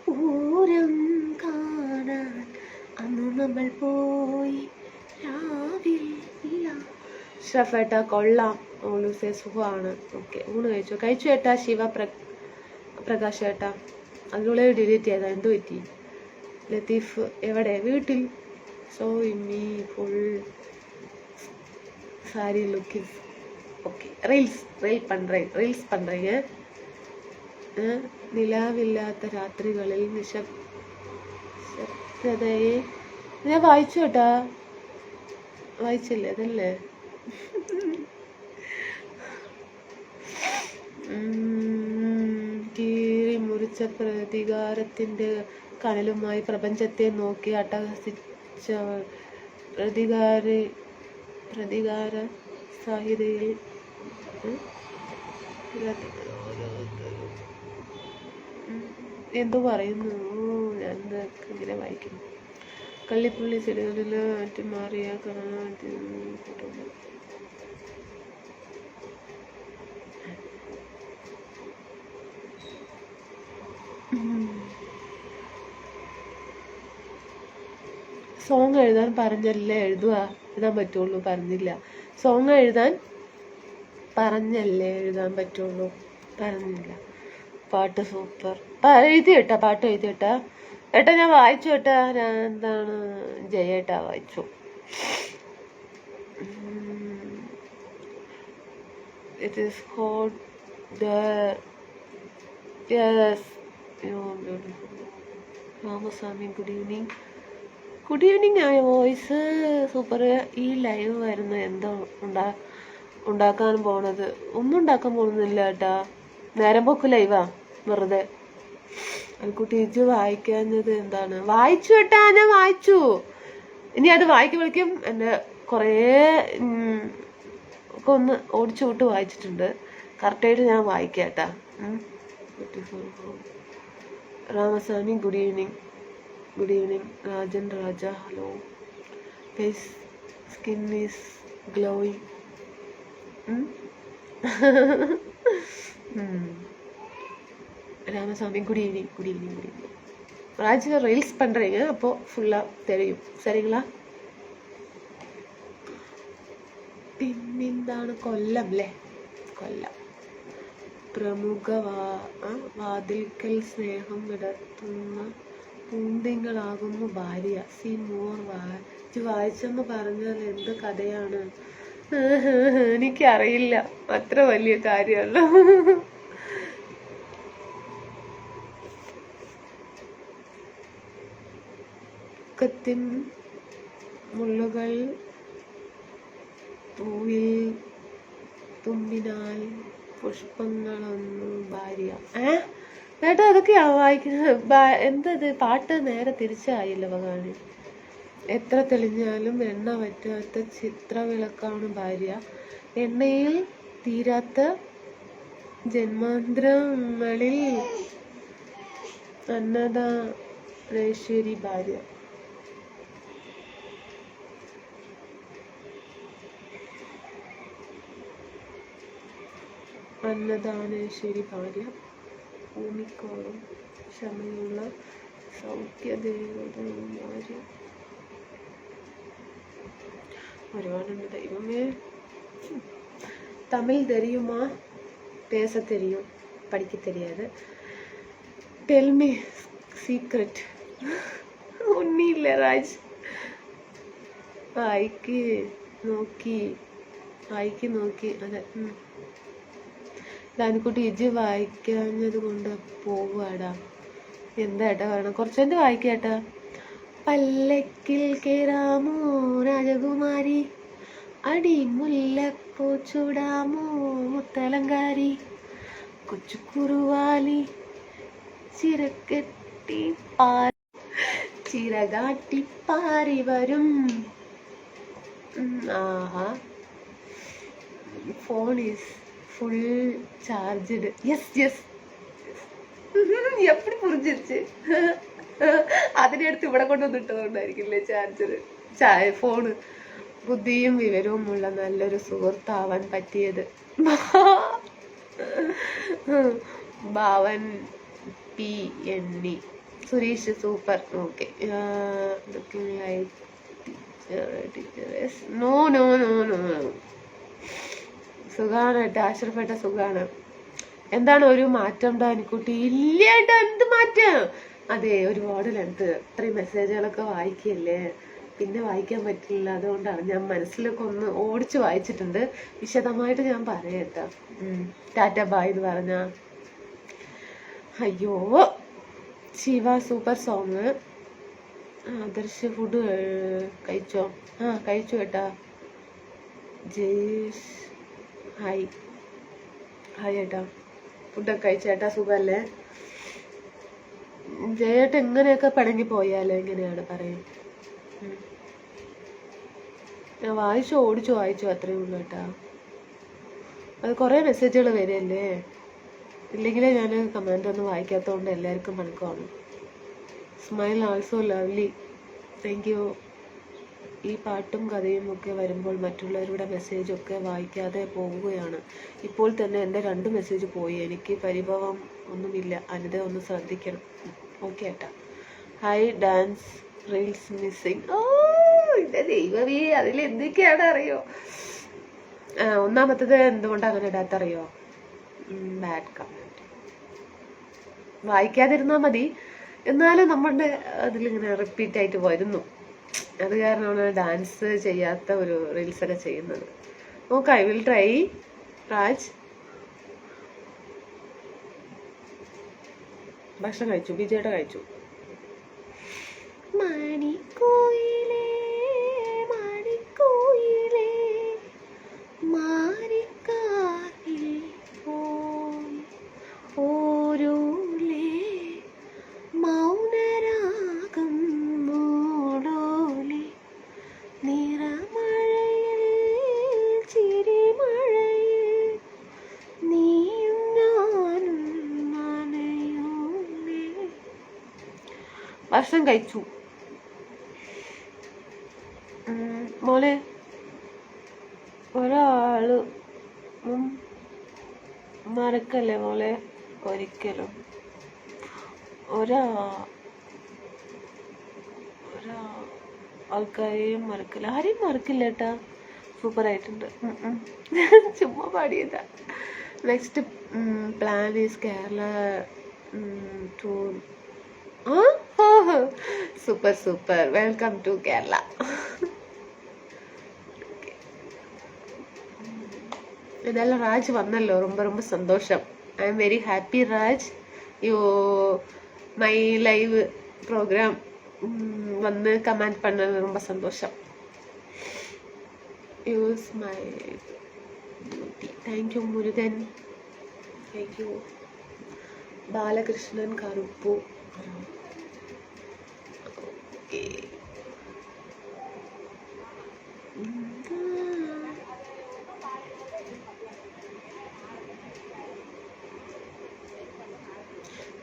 S1: പൂരം കാണാൻ അന്ന് നമ്മൾ പോയി രാവിലെ. ഷഫേട്ടാ കൊള്ളാം. ഓളൂസേ സുഖമാണ്. ഓക്കെ, ഊണ് കഴിച്ചു ഏട്ടാ. പ്രകാശ് ഏട്ടാ, അതിനുള്ളിൽ ഡിലീറ്റ് ചെയ്താ എന്ത് പറ്റി? ലത്തീഫ് എവിടെ? വീട്ടിൽ. സോ ഇമ്മി full sari looking. Okay, reels പண்றீங்க. നിലാവില്ലാത്ത രാത്രികളിൽ നിശബ്ദതയെ ഞാൻ വായിച്ചു കേട്ടാ. വായിച്ചില്ലേ? അതല്ലേ. കീറി മുറിച്ച പ്രതികാരത്തിന്റെ കനലുമായി പ്രപഞ്ചത്തെ നോക്കി അട്ടഹസിച്ച പ്രതികാര സാഹിതയിൽ എന്തോ പറയുന്നു. ഞാൻ ഇങ്ങനെ വായിക്കുന്നു. കള്ളിപ്പുള്ളി ചെടികളില് മറ്റു മാറിയ കാണാൻ. സോങ് എഴുതാൻ പറഞ്ഞല്ലേ എഴുതാൻ പറ്റുള്ളൂ, പറഞ്ഞില്ല. സോങ് എഴുതാൻ പറഞ്ഞല്ലേ എഴുതാൻ പറ്റുള്ളൂ, പറഞ്ഞില്ല. പാട്ട് സൂപ്പർ. പാട്ട് എഴുതിയിട്ടാ ഏട്ടാ. ഞാൻ വായിച്ചു ഏട്ടാ. എന്താണ് ജയേട്ടാ വായിച്ചു. It is hot there. Yes, you're beautiful. Ramaswamy good evening. Voice super. ഈ ലൈവ് വരുന്ന എന്താ ഉണ്ടാക്കാൻ പോണത്? ഒന്നും ഉണ്ടാക്കാൻ പോകുന്നില്ല കേട്ടാ. നേരം പോക്ക് ലൈവാ വെറുതെ. അൽക്കുട്ടി ഇജ് വായിക്കാഞ്ഞത് എന്താണ്? വായിച്ചു കേട്ടാ, ഞാൻ വായിച്ചു. ഇനി അത് വിളിക്കും എന്നെ കുറേ ഒക്കെ ഒന്ന് ഓടിച്ചു വിട്ട് വായിച്ചിട്ടുണ്ട്. കറക്റ്റായിട്ട് ഞാൻ വായിക്കാം കേട്ടാ. Ramaswamy good evening. Good evening. Rajan Raja hello. Face skin is glowing. Ramaswamy good evening. Good evening. Good evening. Raj reels பண்ணுறீங்க, அப்போது ஃபுல்லாக தெரியும். சரிங்களா? പിന്നെന്താണ്? കൊല്ലം അല്ലേ? കൊല്ലം. പ്രമുഖ വാതിൽക്കൽ സ്നേഹം വിടർത്തുന്ന പൂന്തിങ്കളാകുന്നു ഭാര്യ. C more. വായിച്ചെന്ന് പറഞ്ഞാൽ എന്ത് കഥയാണ്? എനിക്കറിയില്ല, അത്ര വലിയ കാര്യമല്ല. ത്തിൻ മുള്ളുകൾ പൂവിൽ തുമ്പിനാൽ പുഷ്പങ്ങളൊന്നു ഭാര്യ. ഏട്ടാ അതൊക്കെയാ വായിക്കുന്നത്. എന്തത് പാട്ട്? നേരെ തിരിച്ചായില്ല ഭഗവാന്. എത്ര തെളിഞ്ഞാലും എണ്ണ പറ്റാത്ത ചിത്രവിളക്കാണ് ഭാര്യ. എണ്ണയിൽ തീരാത്ത ജന്മാന്തരങ്ങളിൽ അന്നദാനേശ്വരി ഭാര്യ. അന്നദാനേശ്വരി ഭാര്യ. ഭൂമിക്കോളം ക്ഷമയുള്ള സൗഖ്യദേവതയും ഭാര്യ. ഒരുപാടുണ്ട്. ദൈവമേ. തമിഴ് தெரியுமா? பேச தெரியும், படிக்க தெரியாது. Tell me secret. ഒന്നും ഇല്ല രാജ്. വായിക്ക് നോക്കി അതെ. ലാനിക്കുട്ടി ഇജ്ജ് വായിക്കാഞ്ഞത് കൊണ്ട് പോവാടാ. എന്താ ഏട്ടാ വേണം? കുറച്ചെന്ത് വായിക്കാട്ടാ. പല്ലക്കിൽ കേറാമോ രാജകുമാരി, അടി മുല്ലപ്പൂ ചൂടാമോ മുത്തലങ്കാരി, കൊച്ചുകുറുവാലി ചിറകാട്ടി പാറി വരും. ആഹാ. Phone is full charged. Yes. എപ്പടി പുറിஞ்சிருச்சு? അതിനടുത്ത് ഇവിടെ കൊണ്ടുവന്നിട്ടതുകൊണ്ടായിരിക്കില്ലേ ചാർജർ. ഫോണ്. ബുദ്ധിയും വിവരവുമുള്ള നല്ലൊരു സുഹൃത്താവാൻ പറ്റിയത് ഭാവൻ പി എണ്ണി. സുരേഷ് സൂപ്പർ. ഓക്കെ. നോ സുഖാണ് കേട്ടോ. ആശ്രപ്പെട്ട സുഖാണ്. എന്താണ് ഒരു മാറ്റം ഡാനിക്കുട്ടി? ഇല്ലേട്ടാ, എന്ത് മാറ്റം? അതെ, ഒരുപാട് ലെങ്ത്. ഇത്രയും മെസ്സേജുകളൊക്കെ വായിക്കല്ലേ, പിന്നെ വായിക്കാൻ പറ്റില്ല. അതുകൊണ്ടാണ് ഞാൻ മനസ്സിലൊക്കെ ഒന്ന് ഓടിച്ച് വായിച്ചിട്ടുണ്ട്. വിശദമായിട്ട് ഞാൻ പറയട്ടോ. ടാറ്റ ബായ് എന്ന് പറഞ്ഞ. അയ്യോ. Shiva super song. Adarsh food കഴിച്ചോ? കഴിച്ചു കേട്ടാ. ജയ്ഷ് ഹായ് ഏട്ടാ. ഫുഡൊക്കെ കഴിച്ചേട്ടാ? സുഖല്ലേ? ജയേട്ട എങ്ങനെയൊക്കെ പിണങ്ങി പോയാലോ? എങ്ങനെയാണ് പറയും. ഞാൻ ഓടിച്ചു വായിച്ചു, അത്രയേ ഉള്ളൂ കേട്ടാ. അത് കുറേ മെസ്സേജുകൾ വരികയല്ലേ, ഇല്ലെങ്കിലേ ഞാൻ കമൻ്റ് ഒന്നും വായിക്കാത്തതുകൊണ്ട് എല്ലാവർക്കും പണക്കമാണ്. Smile also lovely. Thank you. ഈ പാട്ടും കഥയും ഒക്കെ വരുമ്പോൾ മറ്റുള്ളവരുടെ മെസ്സേജൊക്കെ വായിക്കാതെ പോവുകയാണ്. ഇപ്പോൾ തന്നെ എൻ്റെ 2 മെസ്സേജ് പോയി. എനിക്ക് പരിഭവം ഒന്നുമില്ല. അനിത ഒന്ന് ശ്രദ്ധിക്കണം. ഓക്കെ ഏട്ടാ. ഹായ്. Dance reels missing. എൻ്റെ ദൈവമേ, അതിൽ എന്തൊക്കെയാണ് അറിയോ? ഒന്നാമത്തത് എന്തുകൊണ്ടാണ് അങ്ങനെ ഇടാത്തറിയോ? Bad comment. വായിക്കാതിരുന്നാൽ മതി, എന്നാലും നമ്മളുടെ അതിലിങ്ങനെ റിപ്പീറ്റായിട്ട് വരുന്നു. അത് കാരണമാണ് ഡാൻസ് ചെയ്യാത്ത ഒരു റീൽസൊക്കെ ചെയ്യുന്നത്. Okay, I will try. Raj ഭക്ഷണം കഴിച്ചു. ബിജയുടെ കഴിച്ചു. മണിക്കോയിലേ മാറിക്കാറിൽ പോരൂലേ മൗനരാഗം മൂടോലേ നിറമഴയിൽ ചിരിമഴ ഭക്ഷണം കഴിച്ചു. മോളെ ഒരാള് മറക്കല്ലേ മോളെ ഒരിക്കലും. ആൾക്കാരെയും മറക്കില്ല, ആരെയും മറക്കില്ല കേട്ടാ. സൂപ്പറായിട്ടുണ്ട്. ചുമ്മാ പാടിയതാ. Next plan is Kerala tour. Super super, welcome to Kerala. ഇതെല്ലാം രാജ് വന്നല്ലോ, ரொம்ப ரொம்ப സന്തോഷം. I am very happy Raj, you my live programme வந்து கமெண்ட் பண்ணது ரொம்ப சந்தோஷம். Use my beauty. Thank you Murugan, thank you Balakrishnan Karuppu. Okay,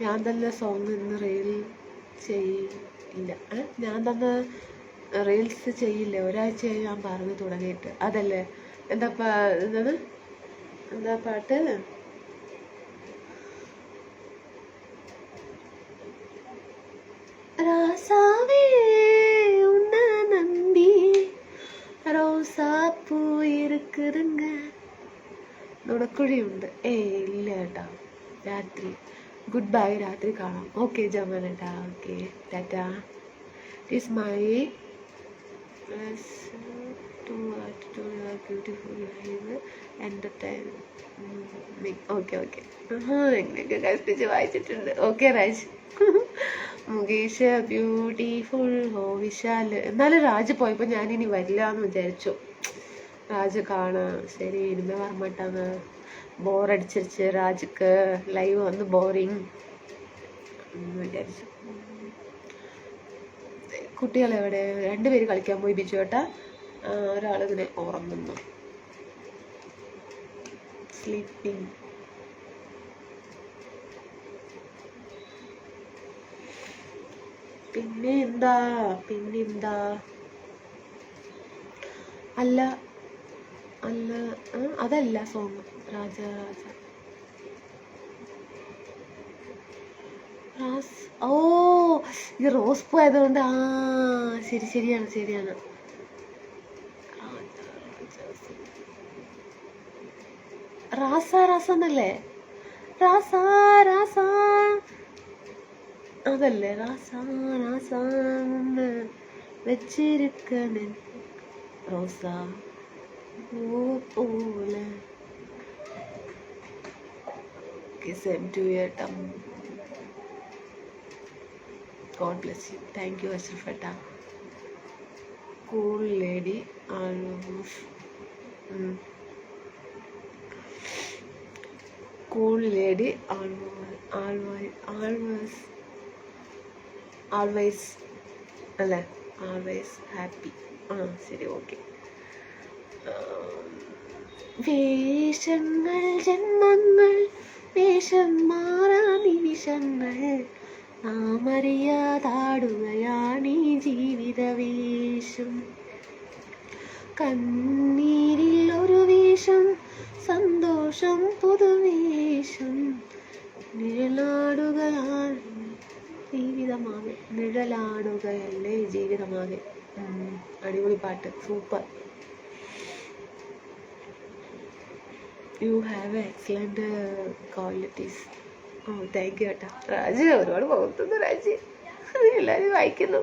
S1: ഞാൻ തന്നെ സോങ് ഇന്ന് റീൽ ചെയ്യില്ല. ഞാൻ തന്നെ റീൽസ് ചെയ്യില്ല, ഒരാഴ്ചയായി ഞാൻ പറഞ്ഞു തുടങ്ങിയിട്ട്. അതല്ലേ എന്താ പാട്ട്? ராசாவே உன்ன நம்பி റോസാപ്പൂ இருக்குதுங்க. നുണക്കുഴിയുണ്ട്. ഇല്ല കേട്ടാ, രാത്രി. ഗുഡ് ബൈ, രാത്രി കാണാം. ഓക്കെ ജമനട്ടാ, okay tata. It my beautiful live entertainment. Okay okay, എങ്ങനെയൊക്കെ കഷ്ടിച്ച് വായിച്ചിട്ടുണ്ട്. ഓക്കെ രാജ്. മുകേഷ് ബ്യൂട്ടിഫുൾ. വിശാൽ. എന്നാലും രാജ് പോയപ്പോൾ ഞാനിനി വരില്ല എന്ന് വിചാരിച്ചു. രാജ് കാണാം, ശരി ഇനിമേ വരമാട്ടാന്ന്. ബോറടിച്ചിരിച്ച് രാജുക്ക് ലൈവ് വന്ന് ബോറിങ് വിചാരിച്ചു. കുട്ടികളെവിടെ? രണ്ടുപേര് കളിക്കാൻ പോയി. ബിജു ഏട്ടാ, ഒരാളിങ്ങനെ ഉറങ്ങുന്നു, സ്ലീപ്പിംഗ്. പിന്നെന്താ അല്ല അതല്ല സോങ്. രാജ ഓ, ഇത് റോസ് പൂ ആയതുകൊണ്ട്. ശരിയാണ്. റാസ എന്നല്ലേ? റാസ അതല്ലേ? റാസ വെച്ചിരിക്കണ റോസ പോലെ. Same to you, God bless you. Thank you, Ashrafata. Cool lady, almost. Cool lady, always അല്ലേ? always happy. ശരി, ഓക്കെ. വേഷങ്ങൾ ജന്മങ്ങൾ, വേഷം മാറാ നിമിഷങ്ങൾ, നാമറിയാതാടുകയാണീ ജീവിത വേഷം. കണ്ണീരിൽ ഒരു വേഷം, സന്തോഷം പുതുവേഷം, നിഴലാടുകയാണ് ജീവിതമാകെ. നിഴലാടുകയല്ലേ ജീവിതമാകെ. അടിപൊളി പാട്ട്, super. You have excellent qualities. Thank you കേട്ടോ രാജ്. ഒരുപാട് പോകുന്നു രാജ്, എല്ലാവരും വായിക്കുന്നു.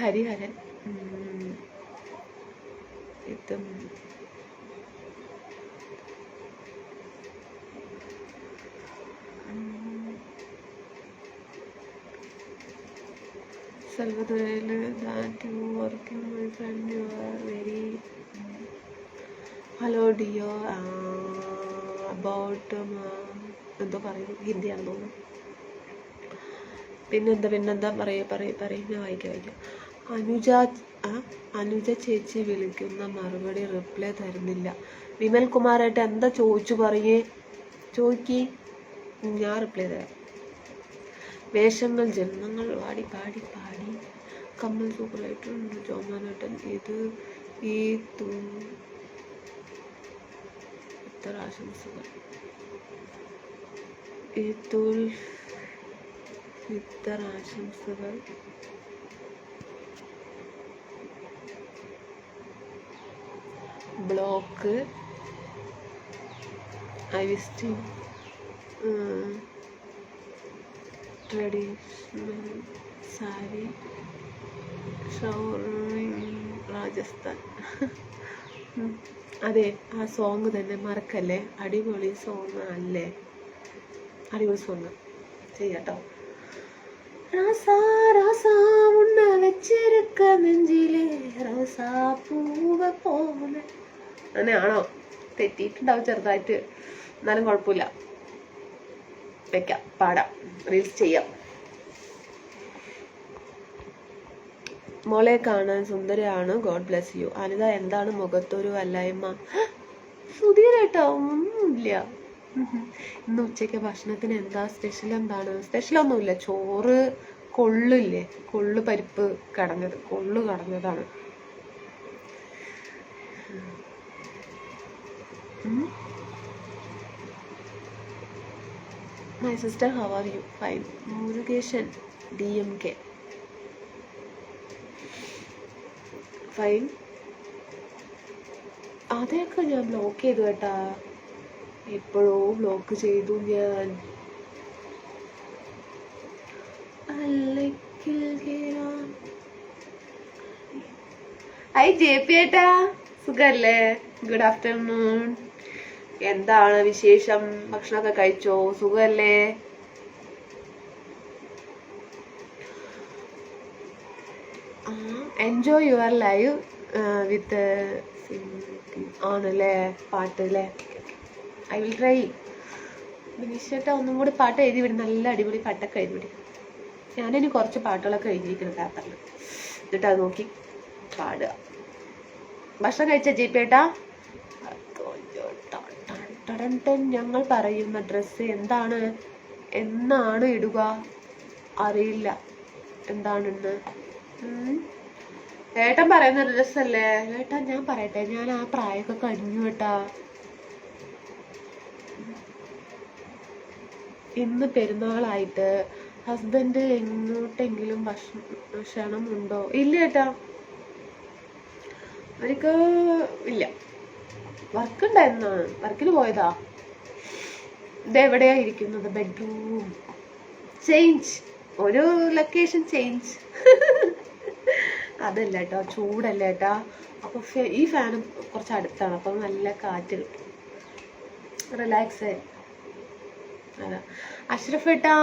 S1: ഹരിഹരൻ. ഇതും Salvadoril, that you working my friend, you are very. Hello dear, about എന്തോ പറയുന്നു, ഹിന്ദിയാണെന്ന് തോന്നുന്നു. പിന്നെന്താ പറയും ഞാൻ വായിക്കാം. അനുജ ചേച്ചി വിളിക്കുന്ന മറുപടി റിപ്ലൈ തരുന്നില്ല. വിമൽ കുമാറായിട്ട് എന്താ ചോദിച്ചു ചോദിക്കി, ഞാൻ റിപ്ലൈ തരാം. വേഷങ്ങൾ ജന്മങ്ങൾ വാടി പാടി പാടി. കമ്മൽ സൂപ്പറായിട്ടുണ്ട്. ജോമാനേട്ടൻ ഇത് ഈ ഇത്ര ആശംസകൾ. ഇത്ര ആശംസകൾ. Block I visiting traditional sari shoring Rajasthan. അതെ, ആ സോങ് തന്നെ മറക്കല്ലേ. അടിപൊളി സോങ് അല്ലേ? അടിപൊളി സോങ് ചെയ്യാട്ടോ. റോസാ റോസാ ഉണ്ണ വെച്ചിരിക്ക നെഞ്ചിലെ റോസാ പൂവ പോലെ. അങ്ങനെയാണോ? തെറ്റിയിട്ടുണ്ടാവും ചെറുതായിട്ട്, എന്നാലും കുഴപ്പമില്ല. വെക്കാം, പാടാം, റീൽസ് ചെയ്യാം. മോളെ കാണാൻ സുന്ദരിയാണ്. God bless U. അനിത, എന്താണ് മുഖത്തൊരു വല്ലായ്മ? സുധീരേട്ടോ, ഒന്നുമില്ല. ഇന്ന് ഉച്ചയ്ക്ക് ഭക്ഷണത്തിന് എന്താ സ്പെഷ്യൽ? എന്താണ് സ്പെഷ്യലൊന്നുമില്ല. ചോറ് കൊള്ളില്ലേ, കൊള്ളു പരിപ്പ് കടഞ്ഞത്, കൊള്ളു കടഞ്ഞതാണ്. My sister, how are you? Fine. Murugesan, DMK. Fine. അതൊക്കെ ഞാൻ ബ്ലോക്ക് ചെയ്തു കേട്ടാ. എപ്പോഴോ ബ്ലോക്ക് ചെയ്തു ഞാൻ. ഹായ് ജെ പി ഏട്ടാ, സുഖല്ലേ? Good afternoon. എന്താണ് വിശേഷം? ഭക്ഷണമൊക്കെ കഴിച്ചോ? സുഖല്ലേ? എൻജോയ് യുവർ ലൈവ് വിത്ത് ആണല്ലേ പാട്ടല്ലേ? I will try. ബിനീഷേട്ടാ, ഒന്നും കൂടി പാട്ട് എഴുതി വിടും. നല്ല അടിപൊളി പാട്ടൊക്കെ എഴുതി വിടും. ഞാനിനി കുറച്ച് പാട്ടുകളൊക്കെ എഴുതിയിരിക്കുന്നു പേപ്പറിൽ. എന്നിട്ട് അത് നോക്കി പാടുക. ഭക്ഷണം കഴിച്ച ജി പി ഏട്ടാ? ഞങ്ങൾ പറയുന്ന ഡ്രസ്സ് എന്താണ്, എന്നാണ് ഇടുക? അറിയില്ല എന്താണെന്ന്. ഏട്ടൻ പറയുന്ന ഡ്രസ്സല്ലേ ഏട്ടാ? ഞാൻ പറയട്ടെ, ഞാൻ ആ പ്രായമൊക്കെ കഴിഞ്ഞു കേട്ടാ. ഇന്ന് പെരുന്നാളായിട്ട് ഹസ്ബൻഡ് എങ്ങോട്ടെങ്കിലും ഭക്ഷണം ഉണ്ടോ? ഇല്ല ഏട്ടാ, അവർക്ക് ഇല്ല. വർക്ക് ഉണ്ടായിരുന്നാണ്, വർക്കിന് പോയതാ. ഇതെവിടെയാ ഇരിക്കുന്നത്? ബെഡ്റൂം ചേഞ്ച്, ഒരു ലൊക്കേഷൻ ചേഞ്ച്. അതല്ല കേട്ടോ, ചൂടല്ല കേട്ടാ. അപ്പൊ ഈ ഫാനും കുറച്ച് അടുത്താണ്, അപ്പൊ നല്ല കാറ്റ് കിട്ടും, റിലാക്സ് ആയി. അതാ. അഷ്റഫ് ഏട്ടാ,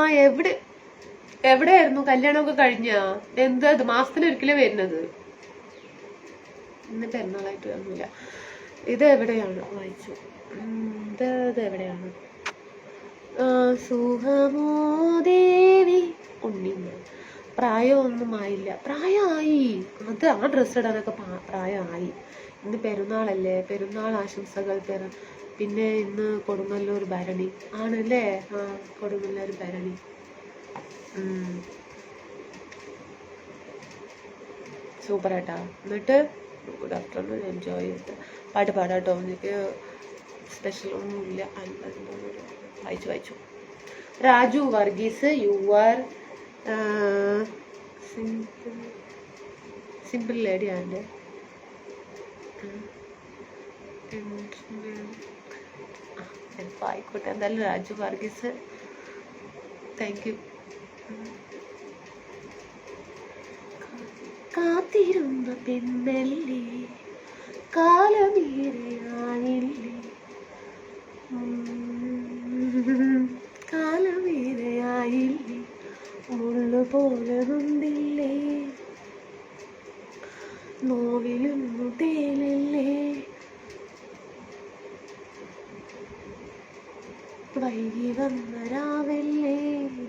S1: എവിടെയായിരുന്നു? കല്യാണമൊക്കെ കഴിഞ്ഞാ? എന്താ ഇത് മാസത്തിലൊരിക്കലും വരുന്നത്? ഇന്ന് പെരുന്നാളായിട്ട് ഒന്നുമില്ല. ഇത് എവിടെയാണ്? വായിച്ചു. ഇത് എവിടെയാണ്? സുഖമോ ദേവി ഉണ്ണിമ്മ. പ്രായമൊന്നും ആയില്ല. പ്രായമായി. അത് ആ ഡ്രസ്സ് ഇടാനൊക്കെ പ്രായമായി. ഇന്ന് പെരുന്നാളല്ലേ, പെരുന്നാൾ ആശംസകൾ. പിന്നെ ഇന്ന് കൊടുങ്ങല്ലൂർ ഭരണി ആണല്ലേ? ആ, കൊടുങ്ങല്ലൂർ ഭരണി. സൂപ്പറായിട്ടാ. എന്നിട്ട് ഗുഡ് ആഫ്റ്റർനൂൺ, എൻജോയ് ചെയ്തിട്ട് പാട്ട് പാടാട്ടോ. എനിക്ക് സ്പെഷ്യലൊന്നുമില്ല. വായിച്ചു. Raju Varghese, your simple lady and ആയിക്കോട്ടെ. എന്തായാലും രാജു വർഗീസ്, താങ്ക് യു. കാത്തിരുന്ന പെണ്ണല്ലേ, കാലമേറെയായില്ലേ, കാലമേറെയായില്ലേ, മുള്ളുപോലെ നൊന്തില്ലേ, നോവിലൊന്നു തേലല്ലേ, വൈകി വന്ന രാവല്ലേ,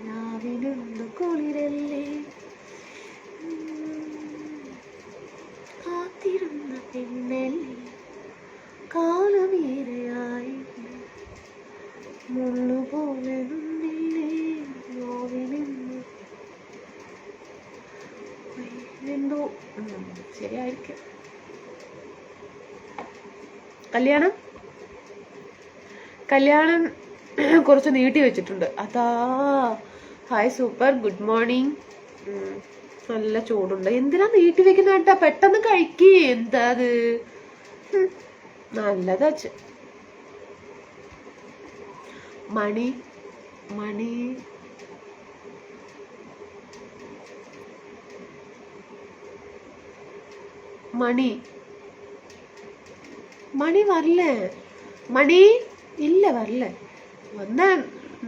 S1: രാവിലൊന്നു കുളിരല്ലേ, കാത്തിരുന്ന പെണ്ണല്ലേ, കാലമേറെയായില്ലേ, മുള്ളുപോലെ നൊന്തില്ലേ, നോവിലൊന്നു എന്തോ ശരിയായിരിക്കും. കല്യാണം കുറച്ച് നീട്ടി വെച്ചിട്ടുണ്ട്. അതാ. Hi super, good morning. നല്ല ചൂടുണ്ട്. എന്തിനാ നീട്ടി വെക്കുന്ന കേട്ടാ? പെട്ടെന്ന് കഴിക്കേ. എന്താ അത്? നല്ലതാ. മണി മണി മണി மணி வரல. மணி இல்லை வரல. വന്ന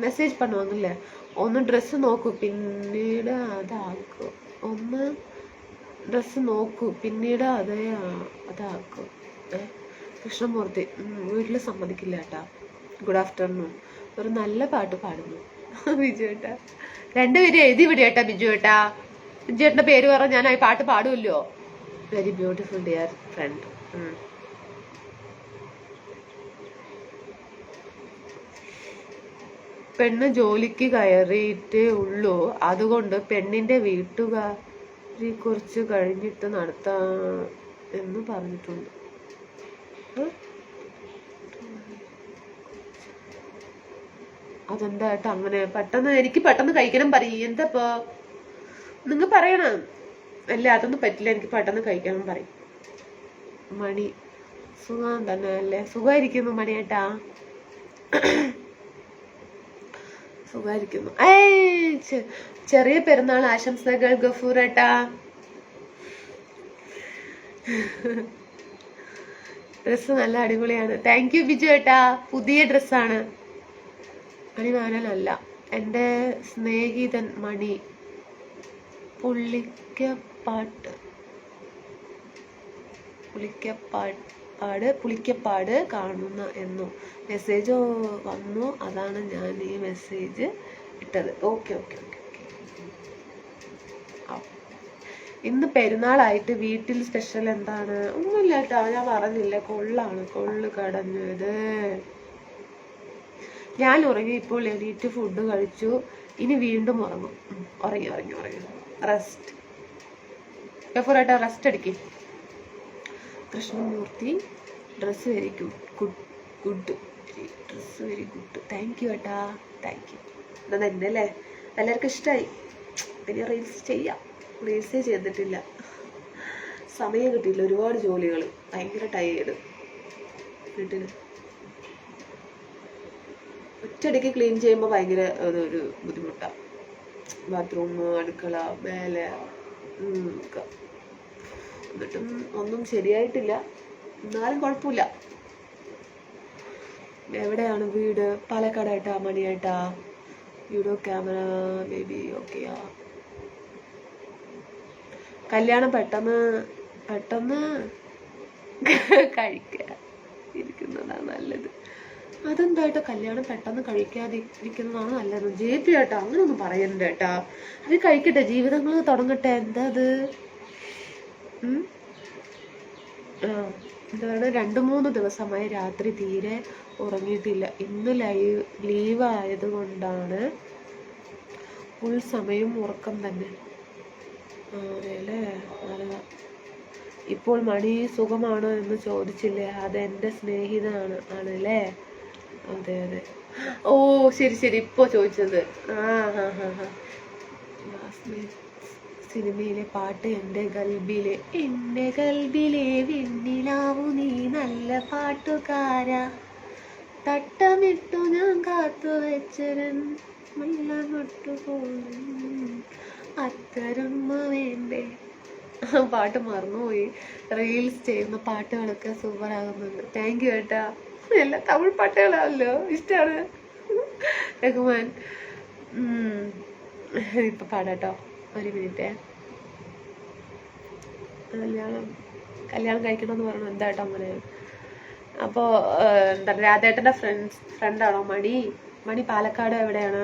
S1: മെസ്സേജ് பண்ணுவாங்கல்ல. ഒന്ന് ഡ്രസ്സ് നോക്കൂ പിന്നീട് അതാക്കും. ഒന്ന് ഡ്രസ്സ് നോക്കൂ പിന്നീട് അതാക്കും. കൃഷ്ണമൂർത്തി വീട്ടിൽ സമ്മതിക്കില്ല ഏട്ടാ. Good afternoon. ഒരു നല്ല പാട്ട് പാടുന്നു ബിജു ഏട്ടാ. രണ്ടുപേരും എഴുതി വിടും ഏട്ടാ ബിജു ഏട്ടാ. ബിജു ഏട്ടൻ്റെ പേര് പറഞ്ഞാൽ ഞാൻ ആ പാട്ട് പാടുമല്ലോ. Very beautiful dear friend. പെണ്ണ് ജോലിക്ക് കയറിയിട്ടേ ഉള്ളൂ, അതുകൊണ്ട് പെണ്ണിന്റെ വീട്ടുകാരി കുറച്ച് കഴിഞ്ഞിട്ട് നടത്താം എന്ന് പറഞ്ഞിട്ടുണ്ട്. അതെന്തായിട്ട് അങ്ങനെ? എനിക്ക് പെട്ടെന്ന് കഴിക്കണം പറയും. എന്താപ്പോ നിങ്ങൾ പറയണം. അല്ല അതൊന്നും പറ്റില്ല, എനിക്ക് പെട്ടെന്ന് കഴിക്കണം പറയും. മണി സുഖം തന്നെ അല്ലേ? സുഖമായിരിക്കുന്നു മണിയേട്ടാ. സുഖമായിരിക്കുന്നു. ചെറിയ പെരുന്നാൾ ആശംസകൾ ഗഫൂറേട്ടാ. ഡ്രസ്സ് നല്ല അടിപൊളിയാണ്. താങ്ക് യു ബിജു ഏട്ടാ. പുതിയ ഡ്രസ്സാണ്. മണിമാരനല്ല, എൻ്റെ സ്നേഹിതൻ മണി പുളിക്കപ്പാട് കാണുന്ന എന്നും മെസ്സേജ് വന്നു. അതാണ് ഞാൻ ഈ മെസ്സേജ് ഇട്ടത്. Okay okay okay okay. ഇന്ന് പെരുന്നാളായിട്ട് വീട്ടിൽ സ്പെഷ്യൽ എന്താണ്? ഒന്നുമില്ല കേട്ടോ. ഞാൻ പറഞ്ഞില്ല, കൊള്ളു കടഞ്ഞത്. ഞാൻ ഉറങ്ങി, ഇപ്പോൾ എണീറ്റ് ഫുഡ് കഴിച്ചു. ഇനി വീണ്ടും ഉറങ്ങും. ഉറങ്ങി റെസ്റ്റ്. എപ്പോഴായിട്ടാ റെസ്റ്റ് അടിക്കും. Krishnamurthy dress very good dress very good. Thank you ഏട്ടാ, താങ്ക് യു. എന്നാ തന്നെ അല്ലേ? എല്ലാവർക്കും ഇഷ്ടമായി. പിന്നെ റീൽസ് ചെയ്യാം. റീൽസേ ചെയ്തിട്ടില്ല, സമയം കിട്ടിയില്ല. ഒരുപാട് ജോലികൾ, ഭയങ്കര ടയേർഡ്. വീട്ടിൽ ഒറ്റയടിക്ക് ക്ലീൻ ചെയ്യുമ്പോൾ ഭയങ്കര ഒരു ബുദ്ധിമുട്ടാണ്. ബാത്റൂം, അടുക്കള, മേലെ ഒക്കെ. എന്നിട്ടും ഒന്നും ശരിയായിട്ടില്ല. എന്നാലും കുഴപ്പമില്ല. എവിടെയാണ് വീട്? പാലക്കാടായിട്ടാ മണിയായിട്ടാ? വീഡിയോ ക്യാമറ ബേബി ഓക്കെയാ. കല്യാണം പെട്ടെന്ന് കഴിക്കാതിരിക്കുന്നതാണ് നല്ലത്. അതെന്തായിട്ടാ കല്യാണം പെട്ടെന്ന് കഴിക്കാതിരിക്കുന്നതാണ് നല്ലത്? JP ഏട്ടാ അങ്ങനെയൊന്നും പറയണ്ട ഏട്ടാ. അത് കഴിക്കട്ടെ, ജീവിതങ്ങൾ തുടങ്ങട്ടെ. എന്താ അത്? എന്താണ് 2-3 ദിവസമായി രാത്രി തീരെ ഉറങ്ങിയിട്ടില്ല. ഇന്ന് ലീവ് ആയതുകൊണ്ടാണ് ഫുൾ സമയം ഉറക്കം തന്നെ. അതെല്ലേ. ഇപ്പോൾ മണി സുഖമാണോ എന്ന് ചോദിച്ചില്ലേ? അതെൻ്റെ സ്നേഹിതനാണ് ആണല്ലേ? അതെ. ഓ ശരി ഇപ്പോ ചോദിച്ചത്. സിനിമയിലെ പാട്ട് എൻ്റെ ഗൽബിലെ വെണ്ണിലാവു നീ നല്ല പാട്ടുകാരാ. തട്ടമിട്ടു ഞാൻ കാത്തു വെച്ചരൻ അത്തരമ്മ വേണ്ടേ. പാട്ട് മറന്നുപോയി. റീൽസ് ചെയ്യുന്ന പാട്ടുകളൊക്കെ സൂപ്പർ ആകുന്നുണ്ട്. താങ്ക് യു ഏട്ടാ. എല്ലാ തമിഴ് പാട്ടുകളാണല്ലോ, ഇഷ്ടമാണ്. റഹ്മാൻ ഇപ്പൊ പാടാട്ടോ. ഒരു മിനിറ്റ്. കല്യാണം കഴിക്കണമെന്ന് പറഞ്ഞു. എന്താട്ടോ അങ്ങനെ? അപ്പോൾ എന്താ രാധേട്ടൻ്റെ ഫ്രണ്ടാണോ മണി? പാലക്കാട് എവിടെയാണ്?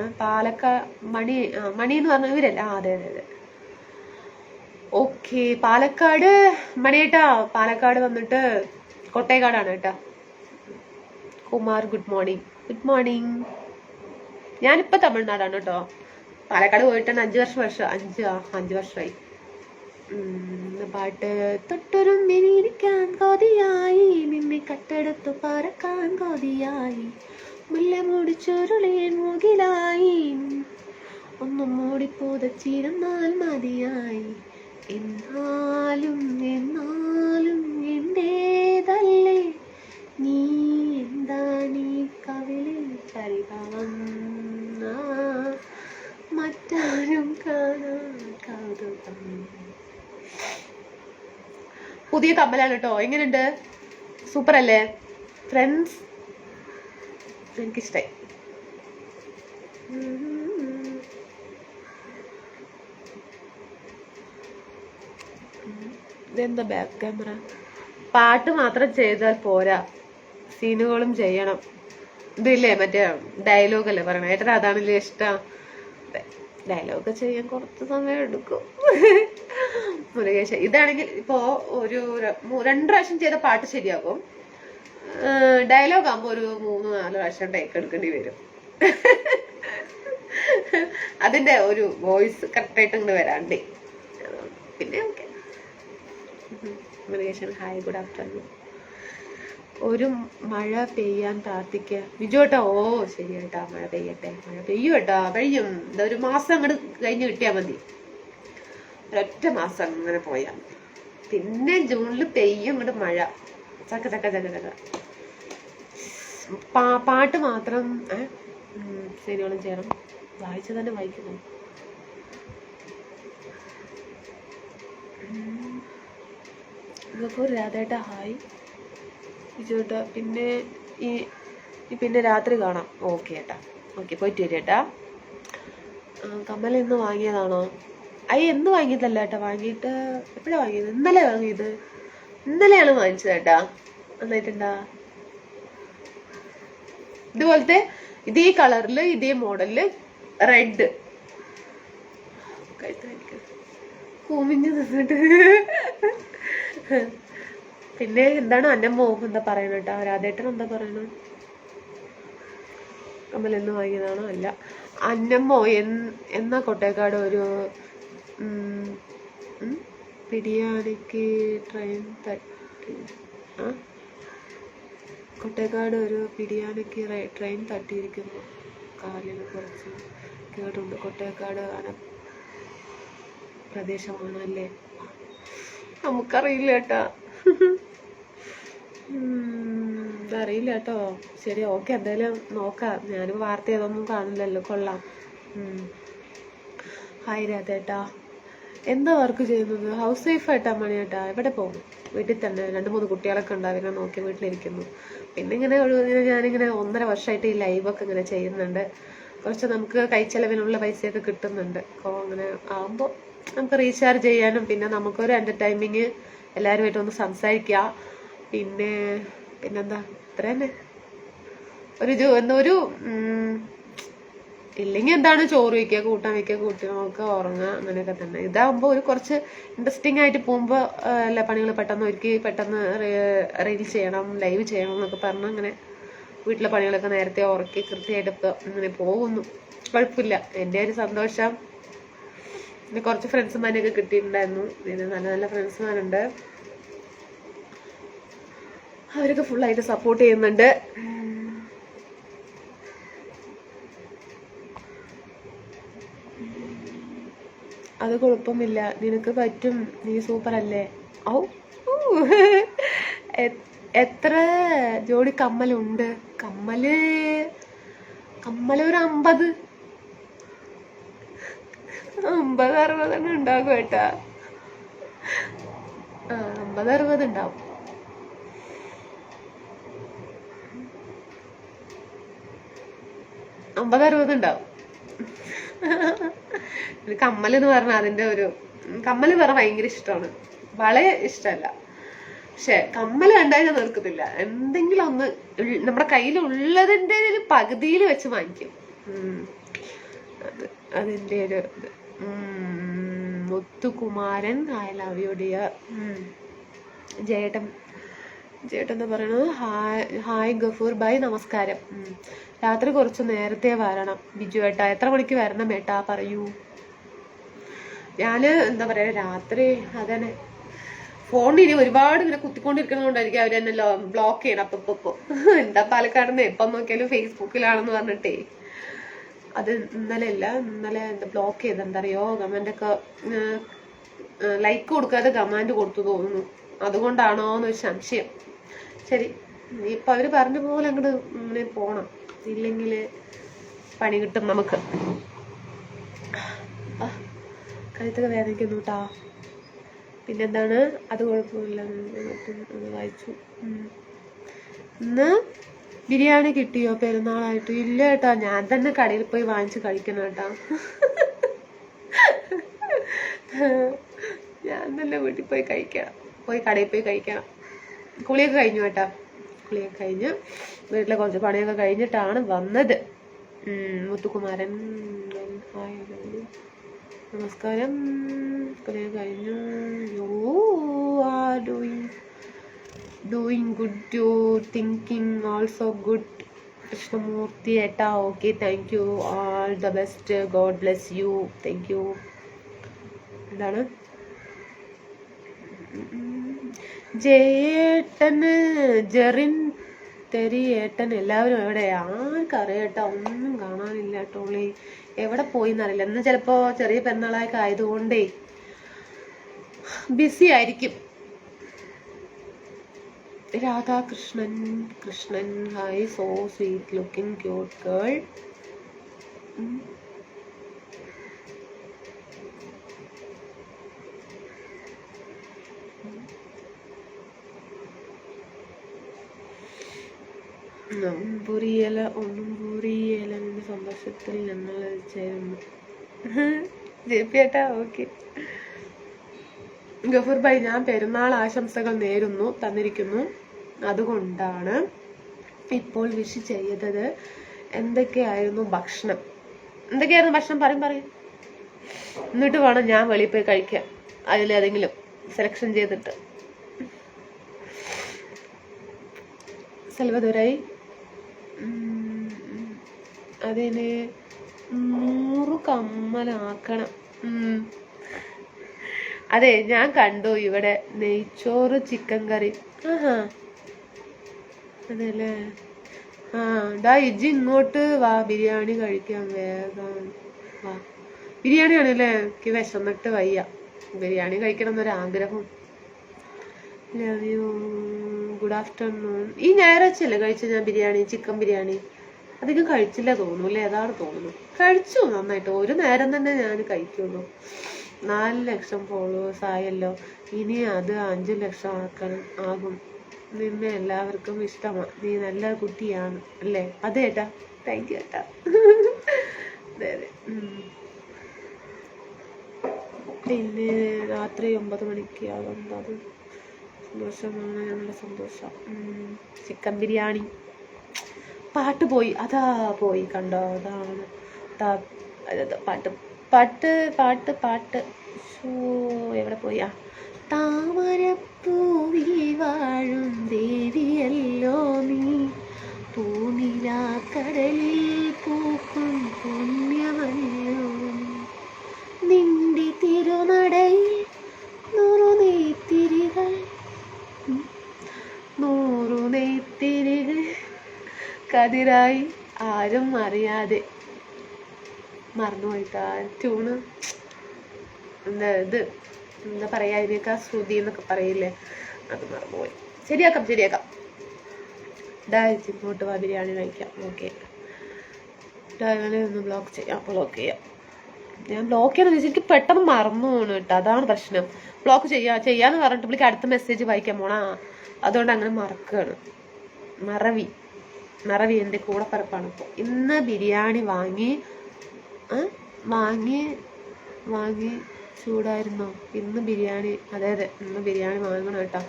S1: മണി എന്ന് പറഞ്ഞ ഇവരല്ലേ? അതെ. ഓക്കെ. പാലക്കാട് മണിയേട്ടാ. പാലക്കാട് വന്നിട്ട് കൊട്ടേക്കാടാണ് കേട്ടാ. Kumar good morning. ഞാനിപ്പോൾ തമിഴ്നാടാണ് കേട്ടോ. പാലക്കാട് പോയിട്ട് 5 വർഷമായി. പാട്ട് തൊട്ടുരുമ്പിരിക്കാൻ കൊതിയായി, നിന്നെ കട്ടെടുത്തു പറക്കാൻ കൊതിയായി, മുല്ല മുടിച്ചുരുളിയൻ മുകിലായി, ഒന്നും മൂടിപ്പൂതച്ചിരുന്നാൽ മതിയായി, എന്നാലും എന്നാലും എന്റേതല്ലേ നീ, എന്താണീ കവിളിൽ പരിഭവം, മറ്റാരും കാണാൻ കൗതുകം. പുതിയ കമ്മലാണ് കേട്ടോ. എങ്ങനെയുണ്ട്? സൂപ്പർ അല്ലേ ഫ്രണ്ട്സ്? എനിക്കിഷ്ടായി. ഇതെന്താ ബാക്ക് ക്യാമറ? പാട്ട് മാത്രം ചെയ്താൽ പോരാ, സീനുകളും ചെയ്യണം. ഇതില്ലേ മറ്റേ ഡയലോഗ് അല്ലേ പറയണേ, ഏട്ടൻ അതാണല്ലേ ഇഷ്ടം. ഡയലോഗ് ചെയ്യാൻ കുറച്ച് സമയം എടുക്കും. മുരുകേശ ഇതാണെങ്കിൽ ഇപ്പോ ഒരു 2 പ്രാവശ്യം ചെയ്ത പാട്ട് ശരിയാകും. ഡയലോഗ് ആകുമ്പോ ഒരു 3-4 പ്രാവശ്യം ടേക്ക് എടുക്കേണ്ടി വരും. അതിന്റെ ഒരു വോയിസ് കറക്റ്റായിട്ട് ഇങ്ങോട്ട് വരാണ്ടേ. പിന്നെ okay. Murukesan hi, good afternoon. ഒരു മഴ പെയ്യാൻ പ്രാർത്ഥിക്കുക ബിജു ഏട്ടാ. ഓ ശരി കേട്ടാ, മഴ പെയ്യട്ടെ. മഴ പെയ്യും കേട്ടാ, കഴിയും. എന്താ ഒരു മാസം അങ്ങോട്ട് കഴിഞ്ഞ് കിട്ടിയാ മതി. ഒരൊറ്റ മാസം അങ്ങനെ പോയാ മതി. പിന്നെ ജൂണിൽ പെയ്യും അങ്ങോട്ട് മഴ. ചക്ക ചക്ക ചക്ക ചക്ക. പാട്ട് മാത്രം ശരിയോളം ചെയ്യണം. വായിച്ചു തന്നെ വായിക്കുന്നു. ഗഫൂർ രാധേട്ട ഹായ്. ബിജുട്ടാ പിന്നെ രാത്രി കാണാം. ഓക്കെ ഏട്ടാ, ഓക്കെ പോയിട്ട് വരും ഏട്ടാ. കമ്മൽ ഇന്ന് വാങ്ങിയതാണോ? എന്ന് വാങ്ങിയതല്ല ഏട്ടാ, വാങ്ങിയിട്ട് എപ്പോഴാ വാങ്ങിയത്? ഇന്നലെ വാങ്ങിയത്. ഇന്നലെയാണ് വാങ്ങിച്ചത് ഏട്ടാ. നന്നായിട്ടുണ്ടാ? ഇതുപോലത്തെ ഇതേ കളറില് ഇതേ മോഡലില് റെഡ് കൂമിഞ്ഞ് നിന്നിട്ട്. പിന്നെ എന്താണ് അന്നമ്മോ എന്താ പറയണ കേട്ടാ? രാധേട്ടൻ എന്താ പറയണ? കമ്മൽ എന്ന് വാങ്ങിയതാണോ? അല്ല, അന്നമ്മോ എന്നാ കൊട്ടേക്കാട് ഒരു ബിരിയാണിക്ക് ട്രെയിൻ തട്ടി. കൊട്ടേക്കാട് ഒരു ബിരിയാണിക്ക് ട്രെയിൻ തട്ടിയിരിക്കുന്നു. കാലിന് കുറച്ച് കേട്ടുണ്ട്. കൊട്ടേക്കാട് പ്രദേശമാണ് അല്ലേ? നമുക്കറിയില്ല കേട്ടാ. അറിയില്ല കേട്ടോ. ശരി ഓക്കെ, എന്തായാലും നോക്കാം. ഞാനും വാർത്ത ഏതൊന്നും കാണില്ലല്ലോ. കൊള്ളാം. ഹായ് രാധേട്ടാ. എന്താ വർക്ക് ചെയ്യുന്നത്? ഹൗസ് വൈഫ് ആയിട്ടാ മണിയേട്ടാ. എവിടെ പോകും? വീട്ടിൽ തന്നെ 2-3 കുട്ടികളൊക്കെ ഉണ്ട്, അവരെ നോക്കി വീട്ടിലിരിക്കുന്നു. പിന്നെ ഇങ്ങനെ ഞാനിങ്ങനെ 1.5 വർഷമായിട്ട് ഈ ലൈവൊക്കെ ഇങ്ങനെ ചെയ്യുന്നുണ്ട്. കുറച്ച് നമുക്ക് കൈച്ചെലവിനുള്ള പൈസയൊക്കെ കിട്ടുന്നുണ്ട്. അപ്പോൾ അങ്ങനെ ആകുമ്പോൾ നമുക്ക് റീചാർജ് ചെയ്യാനും പിന്നെ നമുക്കൊരു എൻ്റർടൈൻമെൻറ്റ്, എല്ലാവരുമായിട്ട് ഒന്ന് സംസാരിക്കാം. പിന്നെന്താ ഇത്ര തന്നെ. ഒരു ഇല്ലെങ്കിൽ എന്താണ്, ചോറ് വയ്ക്കുക, കൂട്ടാൻ വയ്ക്കുക, കുട്ടികൾക്ക് ഉറങ്ങുക, അങ്ങനെയൊക്കെ തന്നെ. ഇതാകുമ്പോൾ ഒരു കുറച്ച് ഇൻട്രസ്റ്റിംഗ് ആയിട്ട് പോകുമ്പോൾ എല്ലാ പണികൾ പെട്ടെന്ന് ഒരുക്കി പെട്ടെന്ന് റീൽ ചെയ്യണം, ലൈവ് ചെയ്യണം എന്നൊക്കെ പറഞ്ഞ് അങ്ങനെ വീട്ടിലെ പണികളൊക്കെ നേരത്തെ ഉറക്കി കൃത്യമായിട്ട് അങ്ങനെ പോകുന്നു. കുഴപ്പമില്ല. എൻ്റെ ഒരു സന്തോഷം. പിന്നെ കുറച്ച് ഫ്രണ്ട്സുമാരെയൊക്കെ കിട്ടിയിട്ടുണ്ടായിരുന്നു. പിന്നെ നല്ല നല്ല ഫ്രണ്ട്സുമാരുണ്ട്, അവരൊക്കെ ഫുള്ളായിട്ട് സപ്പോർട്ട് ചെയ്യുന്നുണ്ട്. അത് കുഴപ്പമില്ല, നിനക്ക് പറ്റും, നീ സൂപ്പർ അല്ലേ. ഔ എത്ര ജോഡി കമ്മലുണ്ട്? കമ്മല് ഒരു 50-60 ഉണ്ടാകും കേട്ടാ. 50-60 ഉണ്ടാവും. ഉണ്ടാവും. കമ്മൽ എന്ന് പറഞ്ഞാൽ അതിന്റെ ഒരു കമ്മല് പറഞ്ഞാൽ ഭയങ്കര ഇഷ്ടമാണ്. വളരെ ഇഷ്ടമല്ല, പക്ഷെ കമ്മല് കണ്ടാൽ ഞാൻ നിർക്കത്തില്ല. എന്തെങ്കിലും ഒന്ന് നമ്മുടെ കയ്യിലുള്ളതിന്റെ ഒരു പകുതിയിൽ വെച്ച് വാങ്ങിക്കും. അതിന്റെ ഒരു Muthukumaran I love you dear. ജയേട്ടൻ എന്താ പറയണത്? ഹായ് ഗഫൂർ ബൈ, നമസ്കാരം. രാത്രി കുറച്ച് നേരത്തെ വരണം ബിജു ഏട്ടാ. എത്ര മണിക്ക് വരണം ഏട്ടാ പറയൂ. ഞാന് എന്താ പറയാ രാത്രി അതന്നെ ഫോണിൽ ഇനി ഒരുപാട് ഇങ്ങനെ കുത്തിക്കൊണ്ടിരിക്കുന്നതുകൊണ്ടായിരിക്കും അവര് തന്നെ ബ്ലോക്ക് ചെയ്യണം. അപ്പൊ എന്താ പാലക്കാടുന്ന് എപ്പം നോക്കിയാലും ഫേസ്ബുക്കിലാണെന്ന് പറഞ്ഞിട്ടേ അത് ഇന്നലെ എന്താ ബ്ലോക്ക് ചെയ്ത് എന്താ അറിയോ, കമന്റ് ഒക്കെ ലൈക്ക് കൊടുക്കാതെ കമാൻഡ് കൊടുത്തു തോന്നുന്നു. അതുകൊണ്ടാണോ എന്നൊരു സംശയം. ശരി, ഇപ്പൊ അവര് പറഞ്ഞ പോലെ അങ്ങോട്ട് ഇങ്ങനെ പോണം, ഇല്ലെങ്കില് പണി കിട്ടും നമുക്ക്. കഴുത്തൊക്കെ വേദനിക്കുന്നു കേട്ടാ. പിന്നെന്താണ്, അത് കുഴപ്പമില്ല, വായിച്ചു. ഇന്ന് ബിരിയാണി കിട്ടിയോ പെരുന്നാളായിട്ട്? ഇല്ല കേട്ടാ, ഞാൻ തന്നെ കടയിൽ പോയി വാങ്ങിച്ച് കഴിക്കണം കേട്ടാ. ഞാൻ തന്നെ വീട്ടിൽ പോയി കഴിക്കണം, കടയിൽ പോയി കഴിക്കണം. കുളിയൊക്കെ കഴിഞ്ഞു കേട്ടാ, കുളിയൊക്കെ കഴിഞ്ഞ് വീട്ടിലെ കുറച്ച് പണിയൊക്കെ കഴിഞ്ഞിട്ടാണ് വന്നത്. മുത്തുകുമാരൻ നമസ്കാരം. കുളിയൊക്കെ കഴിഞ്ഞു. You are doing good, you thinking also good. Krishnamoorthy ഏട്ടാ, okay, thank you, all the best, God bless you, thank you. എന്താണ് ജയേട്ടന്, ജെറിൻ, തെരി ഏട്ടൻ, എല്ലാവരും എവിടെ? ആർക്കറിയട്ടാ, ഒന്നും കാണാനില്ല ടോളി. എവിടെ പോയിന്നറിയില്ല. ഇന്ന് ചിലപ്പോ ചെറിയ പെരുന്നാളൊക്കെ ആയതുകൊണ്ടേ ബിസി ആയിരിക്കും. Radhakrishnan, Krishnan, hi, so sweet looking cute girl. പുരിയല ഒന്നും പുരിയല സന്തോഷത്തിൽ ഞങ്ങൾ ചേർന്നു. ജെപ്പിയേട്ടാ, ഓക്കെ. ഗഫൂർ ഭായി, ഞാൻ പെരുന്നാൾ ആശംസകൾ നേരുന്നു തന്നിരിക്കുന്നു. അതുകൊണ്ടാണ് ഇപ്പോൾ വിഷ് ചെയ്തത്. എന്തൊക്കെയായിരുന്നു ഭക്ഷണം? പറയും. എന്നിട്ട് വേണം ഞാൻ വെളിയിൽ പോയി കഴിക്കാൻ, അതിലേതെങ്കിലും സെലക്ഷൻ ചെയ്തിട്ട്. സെൽവദുരായി, അതിന് 100 കമ്മലാക്കണം. അതെ, ഞാൻ കണ്ടു ഇവിടെ നെയ്ച്ചോറ് ചിക്കൻ കറി. അതെല്ലേ. ഇജ്ജ് ഇങ്ങോട്ട് വാ, ബിരിയാണി കഴിക്കാം, വേഗം വാ. ബിരിയാണിയാണല്ലേ? എനിക്ക് വിശന്നിട്ട് വയ്യ, ബിരിയാണി കഴിക്കണം എന്നൊരാഗ്രഹം. Love you, good afternoon. ഈ ഞായറാഴ്ചയല്ലേ കഴിച്ച ഞാൻ ബിരിയാണി, ചിക്കൻ ബിരിയാണി? അധികം കഴിച്ചില്ല തോന്നുന്നു അല്ലേ? അതാണ് തോന്നുന്നു. കഴിച്ചു നന്നായിട്ട്, ഒരു നേരം തന്നെ ഞാൻ കഴിക്കുള്ളൂ. 4 ലക്ഷം ഫോളോവേഴ്സ് ആയല്ലോ, ഇനി അത് 5 ലക്ഷം ആകും. നിന്നെ എല്ലാവർക്കും ഇഷ്ടമാണ്, നീ നല്ല കുട്ടിയാണ് അല്ലേ? അതെ ഏട്ടാ, താങ്ക് യു ഏട്ടാ. അതെ. പിന്നെ രാത്രി 9 മണിക്ക് ആകുന്നത് സന്തോഷമാണ്, നല്ല സന്തോഷം. ചിക്കൻ ബിരിയാണി. പാട്ട് പോയി, അതാ പോയി കണ്ടോ, അതാണ് പാട്ട് പാട്ട് പാട്ട് പാട്ട് എവിടെ പോയി? താമരപ്പൂവിൽ വാഴും ദേവിയല്ലോ നീ, പൂനിലാക്കടലിൽ പൂക്കും പുണ്യമല്ലോ, നിന്റെ തിരുനടയിൽ 100 നെയ്ത്തിരികൾ, 100 നെയ്ത്തിരികൾ കതിരായി ആരും അറിയാതെ. മറന്നുപോയിട്ടാ ട്യൂണ്. എന്താ പറയാ, ഇതിനൊക്കെ ശ്രുതി എന്നൊക്കെ പറയില്ലേ, അത് മറന്നുപോയി. ശരിയാക്കാം. ഇങ്ങോട്ട് വാ, ബിരിയാണി കഴിക്കാം. ഓക്കെ, ഒന്ന് ബ്ലോക്ക് ചെയ്യാം. ഞാൻ ബ്ലോക്ക് ചെയ്യാന്ന് വെച്ചാൽ എനിക്ക് പെട്ടെന്ന് മറന്നു പോകണം കേട്ടോ, അതാണ് പ്രശ്നം. ബ്ലോക്ക് ചെയ്യാന്ന് പറഞ്ഞിട്ട് പുള്ളിക്ക് അടുത്ത മെസ്സേജ് വായിക്കാൻ പോണാ, അതുകൊണ്ട് അങ്ങനെ മറക്കുകയാണ്. മറവി എൻ്റെ കൂടെ പറപ്പാണ്. ഇപ്പോൾ ഇന്ന് ബിരിയാണി വാങ്ങി ചൂടായിരുന്നോ? ഇന്ന് ബിരിയാണി, അതെ ഇന്ന് ബിരിയാണി വാങ്ങണം കേട്ടോ.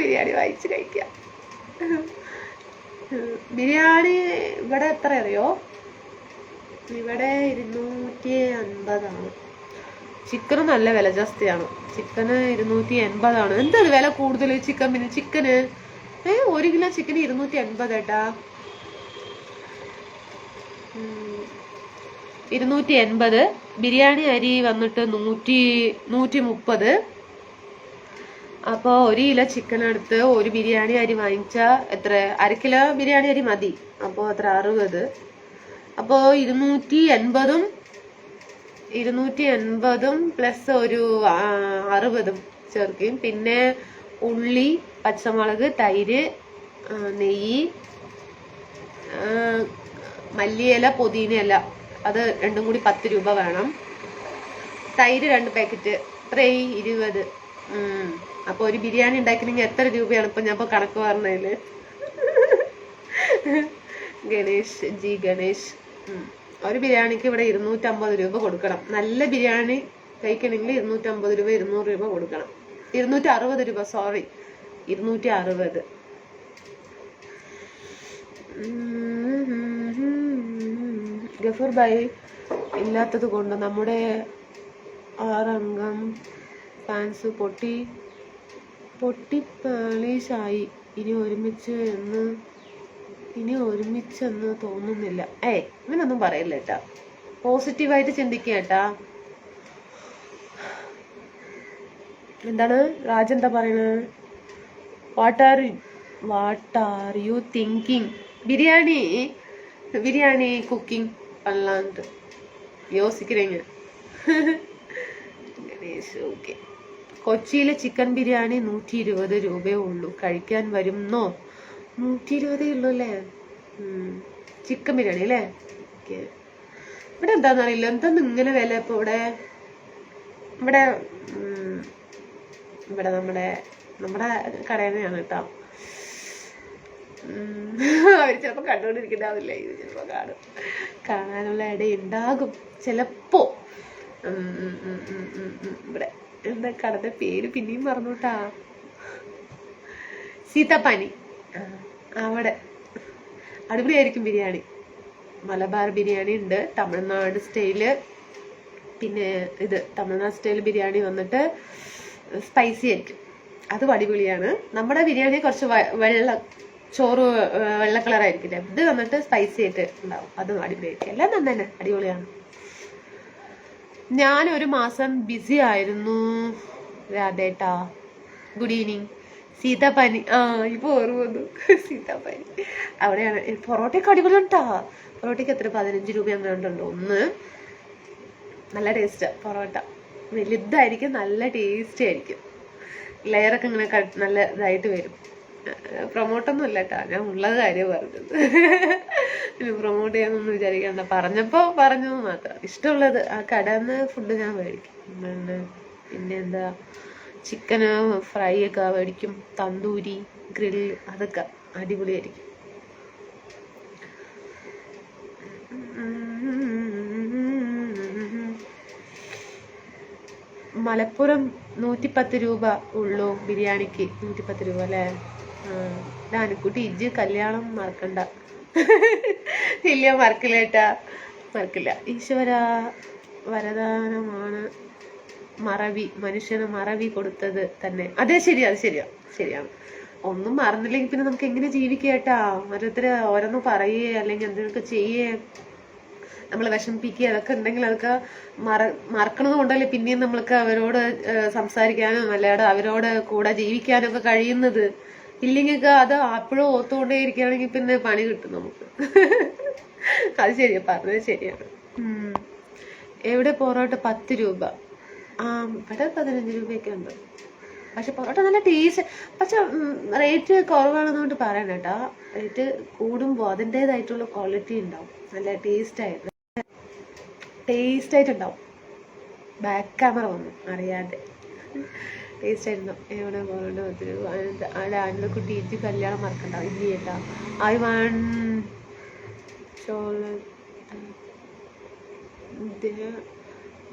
S1: ബിരിയാണി വാങ്ങിച്ച് കഴിക്കാം. ബിരിയാണി ഇവിടെ എത്ര അറിയോ? ഇവിടെ 250 ചിക്കന് നല്ല വില ജാസ്തിയാണ്. ചിക്കന് 280. എന്താണ് വില കൂടുതൽ ചിക്കന്? 1 കിലോ ചിക്കന് 280 ഏട്ടാ. 280. ബിരിയാണി അരി വന്നിട്ട് 130. അപ്പോൾ 1 കിലോ ചിക്കൻ എടുത്ത് ഒരു ബിരിയാണി അരി വാങ്ങിച്ചാൽ എത്ര? 1/2 കിലോ ബിരിയാണി അരി മതി. അപ്പോൾ അത്ര 60. അപ്പോൾ 280 പ്ലസ് ഒരു 60 ചേർക്കും. പിന്നെ ഉള്ളി, പച്ചമുളക്, തൈര്, നെയ്യ്, മല്ലിയില, പുതിനയില, അത് രണ്ടും കൂടി 10 രൂപ വേണം. തൈര് 2 പാക്കറ്റ്, ഇത്രയും 20. അപ്പോൾ ഒരു ബിരിയാണി ഉണ്ടാക്കണമെങ്കിൽ എത്ര രൂപയാണ്? ഇപ്പം ഞാൻ ഇപ്പോൾ കണക്ക് പറഞ്ഞതിൽ. ഗണേഷ് ഒരു ബിരിയാണിക്ക് ഇവിടെ 250 രൂപ കൊടുക്കണം. നല്ല ബിരിയാണി കഴിക്കണമെങ്കിൽ 250 രൂപ 200 രൂപ കൊടുക്കണം. 260 രൂപ, സോറി, 260. ഗഫൂർ ഭായി ഇല്ലാത്തത് കൊണ്ട് നമ്മുടെ 6 അംഗം ഫാൻസ് പൊട്ടിപ്പാളീഷായി. ഇനി ഒരുമിച്ചെന്ന് തോന്നുന്നില്ല. ഇങ്ങനൊന്നും പറയില്ല കേട്ടാ. പോസിറ്റീവായിട്ട് ചിന്തിക്കുക കേട്ടാ. എന്താണ് രാജ് എന്താ പറയണത്? What are you thinking? Biryani cooking பண்ணலான்ட்டு யோசிக்கிறீங்க. ഗണേഷ് ഓക്കെ. കൊച്ചിയിലെ ചിക്കൻ ബിരിയാണി 120 രൂപയേ ഉള്ളൂ. കഴിക്കാൻ വരുന്നോ? 120 ഉള്ളൂ അല്ലേ? ചിക്കൻ ബിരിയാണി അല്ലേ? ഓക്കെ. ഇവിടെ എന്താന്നറിയില്ല, എന്താന്ന് ഇങ്ങനെ വില ഇപ്പൊ ഇവിടെ നമ്മുടെ കടയിൽ നിന്നാണ് കേട്ടോ. അവര് ചിലപ്പോ കണ്ടുകൊണ്ടിരിക്കണ്ടാവില്ല. ഇത് ചിലപ്പോ കാണാനുള്ള ഇട ഉണ്ടാകും ചിലപ്പോ. ഇവിടെ എന്താ കടന്റെ പേര് പിന്നെയും മറന്നുട്ടാ. സീതാപ്പാനി. അവിടെ അടിപൊളിയായിരിക്കും ബിരിയാണി. മലബാർ ബിരിയാണി ഉണ്ട്, തമിഴ്നാട് സ്റ്റൈല്. പിന്നെ ഇത് തമിഴ്നാട് സ്റ്റൈൽ ബിരിയാണി വന്നിട്ട് സ്പൈസി ആയിരിക്കും, അതും അടിപൊളിയാണ്. നമ്മുടെ ബിരിയാണി കുറച്ച് ചോറ് വെള്ള കളറായിരിക്കില്ലേ, ഇത് വന്നിട്ട് സ്പൈസി ആയിട്ട് ഉണ്ടാവും, അതും അടിപൊളിയായിരിക്കും. എല്ലാം തന്നെ അടിപൊളിയാണ്. ഞാൻ ഒരു മാസം ബിസി ആയിരുന്നു രാധേട്ടാ. Good evening. സീതാപ്പാനി. ഇപ്പൊ ഓർമ്മ വന്നു, സീതാപ്പാനി അവിടെയാണ്. പൊറോട്ടയൊക്കെ അടിപൊളിയാണ്ടാ. പൊറോട്ടയ്ക്ക് എത്ര 15 രൂപ അങ്ങനെ ഉണ്ടോ ഒന്ന്. നല്ല ടേസ്റ്റ് പൊറോട്ട. വലുതായിരിക്കും, നല്ല ടേസ്റ്റി ആയിരിക്കും. ലെയറൊക്കെ ഇങ്ങനെ നല്ല ഇതായിട്ട് വരും. പ്രൊമോട്ടൊന്നും ഇല്ല കേട്ടോ, ഞാൻ ഉള്ളത് കാര്യം പറഞ്ഞത്. പ്രൊമോട്ട് ചെയ്യാനൊന്നും വിചാരിക്കണ്ട, പറഞ്ഞു മാത്രം. ഇഷ്ടമുള്ളത് ആ കടന്ന് ഫുഡ് ഞാൻ മേടിക്കും. പിന്നെ എന്താ, ചിക്കന് ഫ്രൈ ഒക്കെ മേടിക്കും, തന്തൂരി, ഗ്രിൽ, അതൊക്കെ അടിപൊളിയായിരിക്കും. മലപ്പുറം 110 രൂപ ഉള്ളൂ ബിരിയാണിക്ക്. 110 രൂപ അല്ലേ? ഡാനിക്കുട്ടി ഇജ്ജ് കല്യാണം മറക്കണ്ട. ഇല്ല, മറക്കില്ലേട്ടാ, മറക്കില്ല. ഈശ്വര വരദാനമാണ് മറവി, മനുഷ്യന് മറവി കൊടുത്തത് തന്നെ. അതെ, ശരിയാണ്. ഒന്നും മറന്നില്ലെങ്കിൽ പിന്നെ നമുക്ക് എങ്ങനെ ജീവിക്കേട്ടാ? ഓരോരുത്തര് ഓരോന്ന് പറയേ അല്ലെങ്കിൽ എന്തെങ്കിലുമൊക്കെ ചെയ്യേ, നമ്മൾ വിഷമിപ്പിക്കുക, അതൊക്കെ ഉണ്ടെങ്കിൽ അതൊക്കെ മറക്കണത് കൊണ്ടല്ലേ പിന്നെയും നമ്മൾക്ക് അവരോട് സംസാരിക്കാനും അല്ലാതെ അവരോട് കൂടെ ജീവിക്കാനും ഒക്കെ കഴിയുന്നത്. ഇല്ലെങ്കിൽ അത് അപ്പോഴും ഓർത്തുകൊണ്ടേ ഇരിക്കുകയാണെങ്കിൽ പിന്നെ പണി കിട്ടും നമുക്ക്. അത് ശരിയാ, പറഞ്ഞത് ശരിയാണ്. എവിടെ പൊറോട്ട 10 രൂപ? ഇവിടെ 15 രൂപയൊക്കെ ഉണ്ട്. പക്ഷെ പൊറോട്ട നല്ല ടേസ്റ്റ്. പക്ഷെ റേറ്റ് കുറവാണെന്നുകൊണ്ട് പറയണം കേട്ടോ. റേറ്റ് കൂടുമ്പോൾ അതിൻ്റെതായിട്ടുള്ള ക്വാളിറ്റി ഉണ്ടാവും, നല്ല ടേസ്റ്റ് ആയിട്ടുണ്ടാവും. ബാക്ക് ക്യാമറ വന്നു അറിയാതെ. ടേസ്റ്റ് ആയിരുന്നു. എവിടെ പൊറോട്ട 10 രൂപ? ആനന്ദക്കുട്ടി ഇജ്ജ് കല്യാണം മറക്കണ്ട. ഇല്ല കേട്ടാ. ഐ വാണ്ട്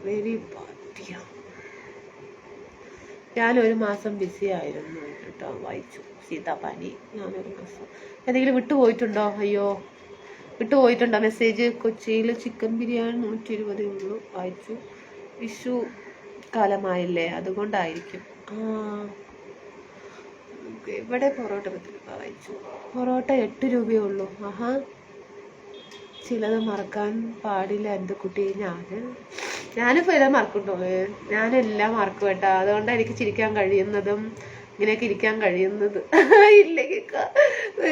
S1: വെരി പാർട്ടിയ. ഞാനൊരു മാസം ബിസി ആയിരുന്നു കേട്ടോ. വായിച്ചു സീതാപ്പാനി. ഞാനൊരു മാസം എന്തെങ്കിലും വിട്ടുപോയിട്ടുണ്ടോ? അയ്യോ, വിട്ടുപോയിട്ടുണ്ടോ മെസ്സേജ്? കൊച്ചിയിൽ ചിക്കൻ ബിരിയാണി 120 ഉള്ളൂ. വായിച്ചു. വിഷു കാലമായില്ലേ, അതുകൊണ്ടായിരിക്കും. ഇവിടെ പൊറോട്ട 10 രൂപ. വായിച്ചു. പൊറോട്ട 8 രൂപയേ ഉള്ളൂ. ചിലത് മറക്കാൻ പാടില്ല എൻ്റെ കുട്ടി. ഞാനിപ്പോൾ ഇതേ മറക്കുണ്ടോ? ഞാനെല്ലാം മറക്കും കേട്ടോ. അതുകൊണ്ടാണ് എനിക്ക് ചിരിക്കാൻ കഴിയുന്നതും ഇങ്ങനെയൊക്കെ ഇരിക്കാൻ കഴിയുന്നത്.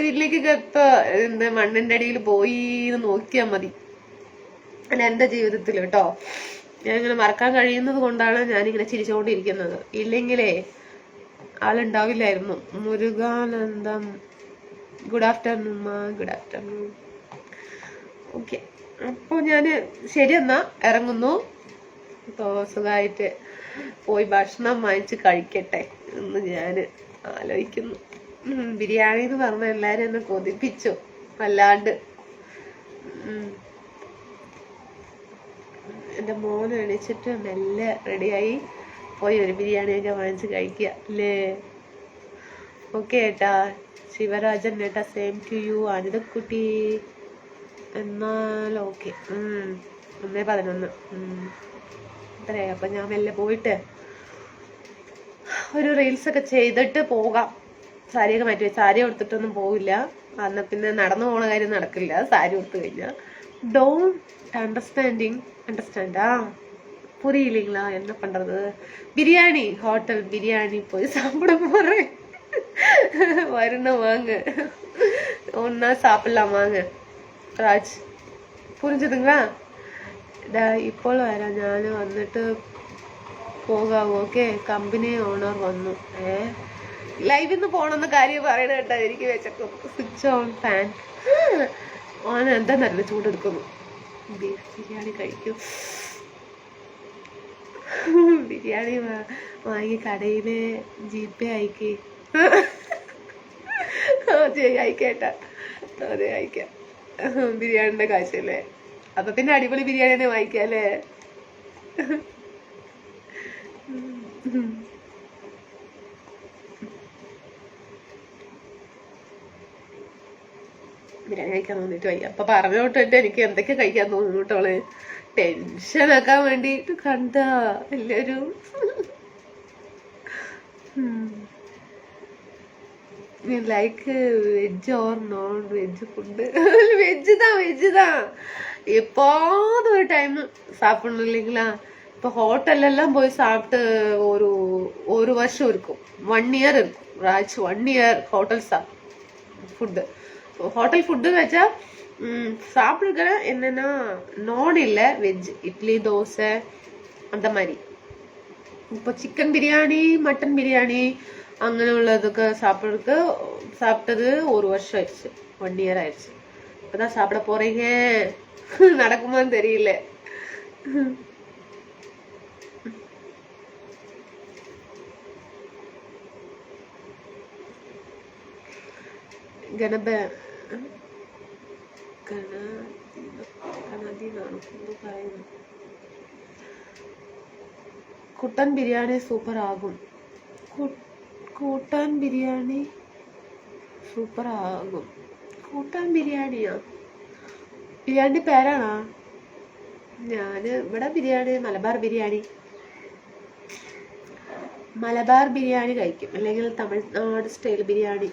S1: ഇല്ലേക്കൊക്കെ ഇപ്പൊ എന്താ മണ്ണിന്റെ അടിയിൽ പോയി എന്ന് നോക്കിയാൽ മതി. അല്ല എൻ്റെ ജീവിതത്തിൽ കേട്ടോ, ഞാനിങ്ങനെ മറക്കാൻ കഴിയുന്നത് കൊണ്ടാണ് ഞാനിങ്ങനെ ചിരിച്ചുകൊണ്ടിരിക്കുന്നത്. ഇല്ലെങ്കിലേ ആളുണ്ടാവില്ലായിരുന്നു. മുരുകാനന്ദം, ഗുഡ് ആഫ്റ്റർനൂൺ മാ. Good afternoon. ഓക്കെ, അപ്പോൾ ഞാൻ ശരി എന്നാ ഇറങ്ങുന്നു. ഇപ്പോൾ സുഖമായിട്ട് പോയി ഭക്ഷണം വാങ്ങിച്ച് കഴിക്കട്ടെ എന്ന് ഞാൻ ആലോചിക്കുന്നു. ബിരിയാണി എന്ന് പറഞ്ഞ എല്ലാരും എന്നെ കൊതിപ്പിച്ചു വല്ലാണ്ട്. എൻ്റെ മോൻ എണീച്ചിട്ട് മെല്ലെ റെഡിയായി പോയി ഒരു ബിരിയാണിയൊക്കെ വാങ്ങിച്ച് കഴിക്കുക അല്ലേ? ഓക്കെ ഏട്ടാ. ശിവരാജൻ ഏട്ടാ, സെയിം ടു യു. അനിതക്കുട്ടി എന്നാൽ ഓക്കെ. 1:11 അത്രയായി. അപ്പം ഞാൻ മെല്ലെ പോയിട്ട് ഒരു റീൽസൊക്കെ ചെയ്തിട്ട് പോകാം. സാരിയൊക്കെ മാറ്റി. സാരി കൊടുത്തിട്ടൊന്നും പോവില്ല. അന്ന് പിന്നെ നടന്നു പോണ കാര്യം നടക്കില്ല സാരി കൊടുത്തു കഴിഞ്ഞാൽ. ഡോണ്ട് അണ്ടർസ്റ്റാൻഡാ புரியலீங்களா? என்ன பண்றது? பிரியாணி ஹோட்டல் பிரியாணி போய் சாப்பிட போறேன். வரணும் வாங்க, ஒன்னா சாப்பிடலாம் வாங்க. ராஜ் പുരിഞ്ചതുങ്ങളാ? ഇപ്പോൾ വരാം. ഞാൻ വന്നിട്ട് പോകാം. ഓക്കെ. കമ്പനി ഓണർ വന്നു. ലൈവിൽ നിന്ന് പോണെന്ന കാര്യം പറയണ കേട്ടോ. എനിക്ക് വെച്ചേക്കും സ്വിച്ച് ഓൺ ഫാൻ ഓൻ. എന്താ നല്ല ചൂടെടുക്കുന്നു. ബീഫ് ബിരിയാണി കഴിക്കും. ബിരിയാണി വാങ്ങി കടയില് ജിപേ അയക്കേ. അയക്കേട്ടാ. അതെ അയക്കാം. ബിരിയാണിന്റെ കാശല്ലേ? അപ്പൊ പിന്നെ അടിപൊളി ബിരിയാണി തന്നെ വാങ്ങിക്കാല്ലേ? ബിരിയാണി കഴിക്കാൻ തോന്നിട്ട് വയ്യ. അപ്പൊ പറഞ്ഞോട്ടിട്ട് എനിക്ക് എന്തൊക്കെ കഴിക്കാൻ തോന്നുന്നു കേട്ടോളെ. ടെൻഷൻ ആക്കാൻ വേണ്ടിട്ട് കണ്ട എല്ലാരും. Like veg R non veg food? Veg தான். எப்போது ஒரு டைம் சாப்பிடணும் இல்லைங்களா? இப்போ ஹோட்டல்லாம் போய் சாப்பிட்டு ஒரு வருஷம் இருக்கும். 1 இயர் இருக்கும் Raj. 1 year hotel food. Hotel ஃபுட்டுன்னு வச்சா சாப்பிடுற என்னன்னா நான் இல்லை, வெஜ். இட்லி தோசை அந்த மாதிரி. இப்போ சிக்கன் பிரியாணி மட்டன் பிரியாணி അങ്ങനെയുള്ളതൊക്കെ சாப்பிட்டது 1 வருஷம் ஆயிடுச்சு. 1 இயர் ஆயிடுச்சு. இப்பதான் சாப்பிட போறீங்க. நடக்குமான்னு தெரியல. കുട്ടൻ ബിരിയാണി സൂപ്പർ ആകും. കൂട്ടാൻ ബിരിയാണി സൂപ്പർ ആകും. കൂട്ടാൻ ബിരിയാണിയാ? ബിരിയാണി പേരാണോ? ഞാന് ഇവിടെ ബിരിയാണി മലബാർ ബിരിയാണി കഴിക്കും. അല്ലെങ്കിൽ തമിഴ്നാട് സ്റ്റൈൽ ബിരിയാണി,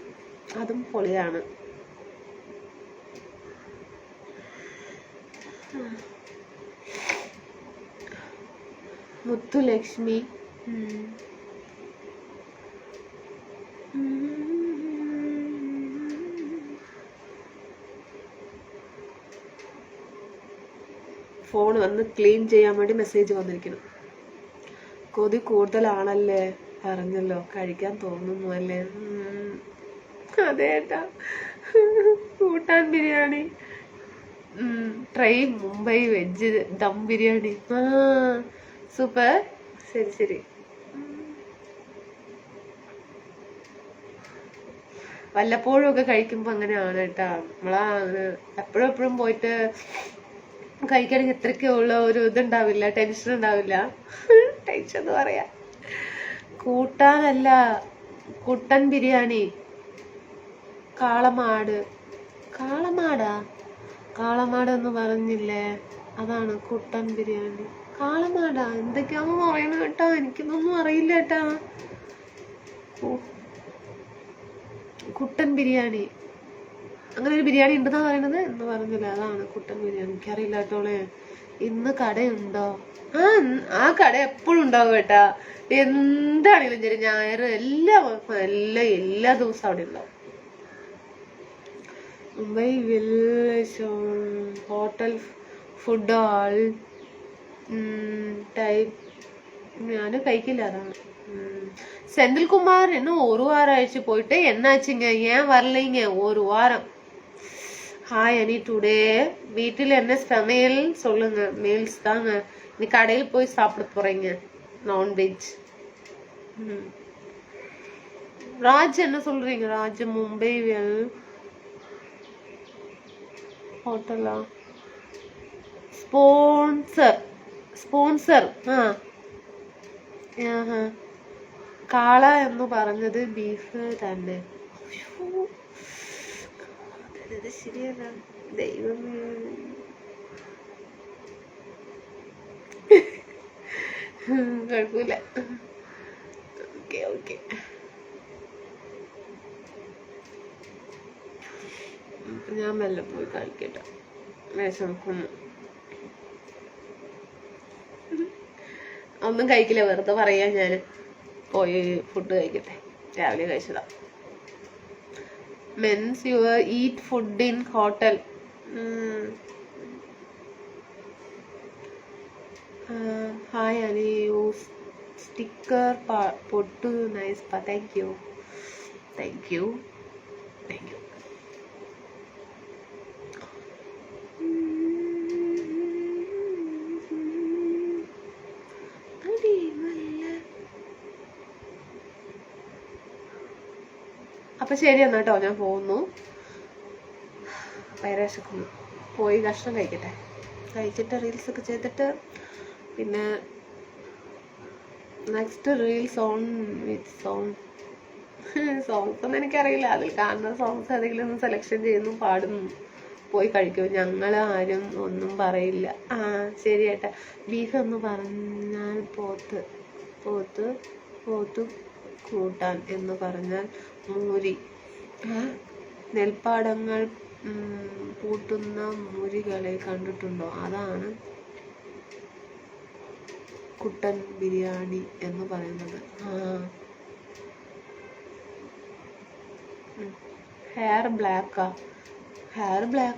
S1: അതും പൊളിയാണ്. മുത്തുലക്ഷ്മി ഫോൺ വന്ന് ക്ലീൻ ചെയ്യാൻ വേണ്ടി മെസ്സേജ് വന്നിരിക്കുന്നു. കൊതി കൂടുതലാണല്ലേ? പറഞ്ഞല്ലോ, കഴിക്കാൻ തോന്നുന്നു അല്ലേ? അതേട്ടാ. കൂട്ടാൻ biryani try Mumbai veg dum biryani. Super. ശരി. വല്ലപ്പോഴും ഒക്കെ കഴിക്കുമ്പോ അങ്ങനെയാണ് കേട്ടാ. നമ്മളാ എപ്പോഴും പോയിട്ട് കഴിക്കുകയാണെങ്കിൽ ഇത്രയ്ക്ക് ഉള്ള ഒരു ഇതുണ്ടാവില്ല, ടെൻഷൻ ഉണ്ടാവില്ല. ടെൻഷൻ എന്ന് പറയാ. കൂട്ടാനല്ല, കുട്ടൻ ബിരിയാണി. കാളമാട് എന്ന് പറഞ്ഞില്ലേ? അതാണ് കുട്ടൻ ബിരിയാണി. കാളമാടാ? എന്തൊക്കെയാന്ന് പറയണ കേട്ടാ. എനിക്കൊന്നും അറിയില്ല കേട്ടാ. കുട്ടൻ ബിരിയാണി അങ്ങനെ ഒരു ബിരിയാണി ഉണ്ടെന്നാ പറയുന്നത് എന്ന് പറഞ്ഞില്ല, അതാണ് കുട്ടൻ ബിരിയാണി. എനിക്കറിയില്ല കേട്ടോളെ. ഇന്ന് കടയുണ്ടോ? ആ കട എപ്പോഴും ഉണ്ടാവും കേട്ടാ. എന്താണെങ്കിലും ശരി, ഞായർ എല്ലാ ദിവസവും അവിടെ ഉണ്ടാവും. മുംബൈ വില്ലേജ് ഹോട്ടൽ ഫുഡ് ആൾ ടൈപ്പ് ഞാന് കഴിക്കില്ല, അതാണ്. செந்தில்குமார் இன்னும் ஒரு வாரம் ஆயிடுச்சு போயிட்டு, என்னாச்சுங்க, ஏன் வரலைங்க ஒரு வாரம்? ஹாய் அனி, டுடே வீட்டில் என்ன சமையல் சொல்லுங்க. மீல்ஸ் தாங்க. நீ கடையில் போய் சாப்பிட போறீங்க, நான்வெஜ். ராஜ் என்ன சொல்றீங்க? ராஜ் மும்பை வெல் ஹோட்டலா? സ്പോൺസർ കാള എന്ന് പറഞ്ഞത് ബീഫ് തന്നെ. ശരിയല്ല ദൈവമേ. കുഴപ്പമില്ല. ഓക്കെ ഞാൻ മെല്ലെ പോയി കളിക്കട്ടെ, വിശക്കുന്നു. ഒന്നും കഴിക്കില്ല, വെറുതെ പറയാ. ഞാൻ പോയി ഫുഡ് കഴിക്കട്ടെ, രാവിലെ കഴിച്ചതാ. Means your eat food in hotel. Hi Ani, you sticker പൊട്ടു നൈസ് പാ. Thank you. അപ്പൊ ശരി എന്നാ കേട്ടോ, ഞാൻ പോകുന്നു. വയറേശക്കുന്നു. പോയി ഭക്ഷണം കഴിക്കട്ടെ. കഴിച്ചിട്ട് റീൽസ് ഒക്കെ ചെയ്തിട്ട് പിന്നെ next reels on with songs ഒന്നും എനിക്കറിയില്ല. അതിൽ കാണുന്ന സോങ്സ് ഏതെങ്കിലും ഒന്ന് സെലക്ഷൻ ചെയ്യുന്നു, പാടുന്നു, പോയി കഴിക്കും. ഞങ്ങൾ ആരും ഒന്നും പറയില്ല. ശരി ഏട്ടാ. ബീഫ് എന്ന് പറഞ്ഞാൽ പോത്ത് കൂട്ടാൻ എന്ന് പറഞ്ഞാൽ മൂരി. നെൽപ്പാടങ്ങൾ പൂട്ടുന്ന മൂരികളെ കണ്ടിട്ടുണ്ടോ? അതാണ് കുട്ടൻ ബിരിയാണി എന്ന് പറയുന്നത്. ഹെയർ ബ്ലാക്ക്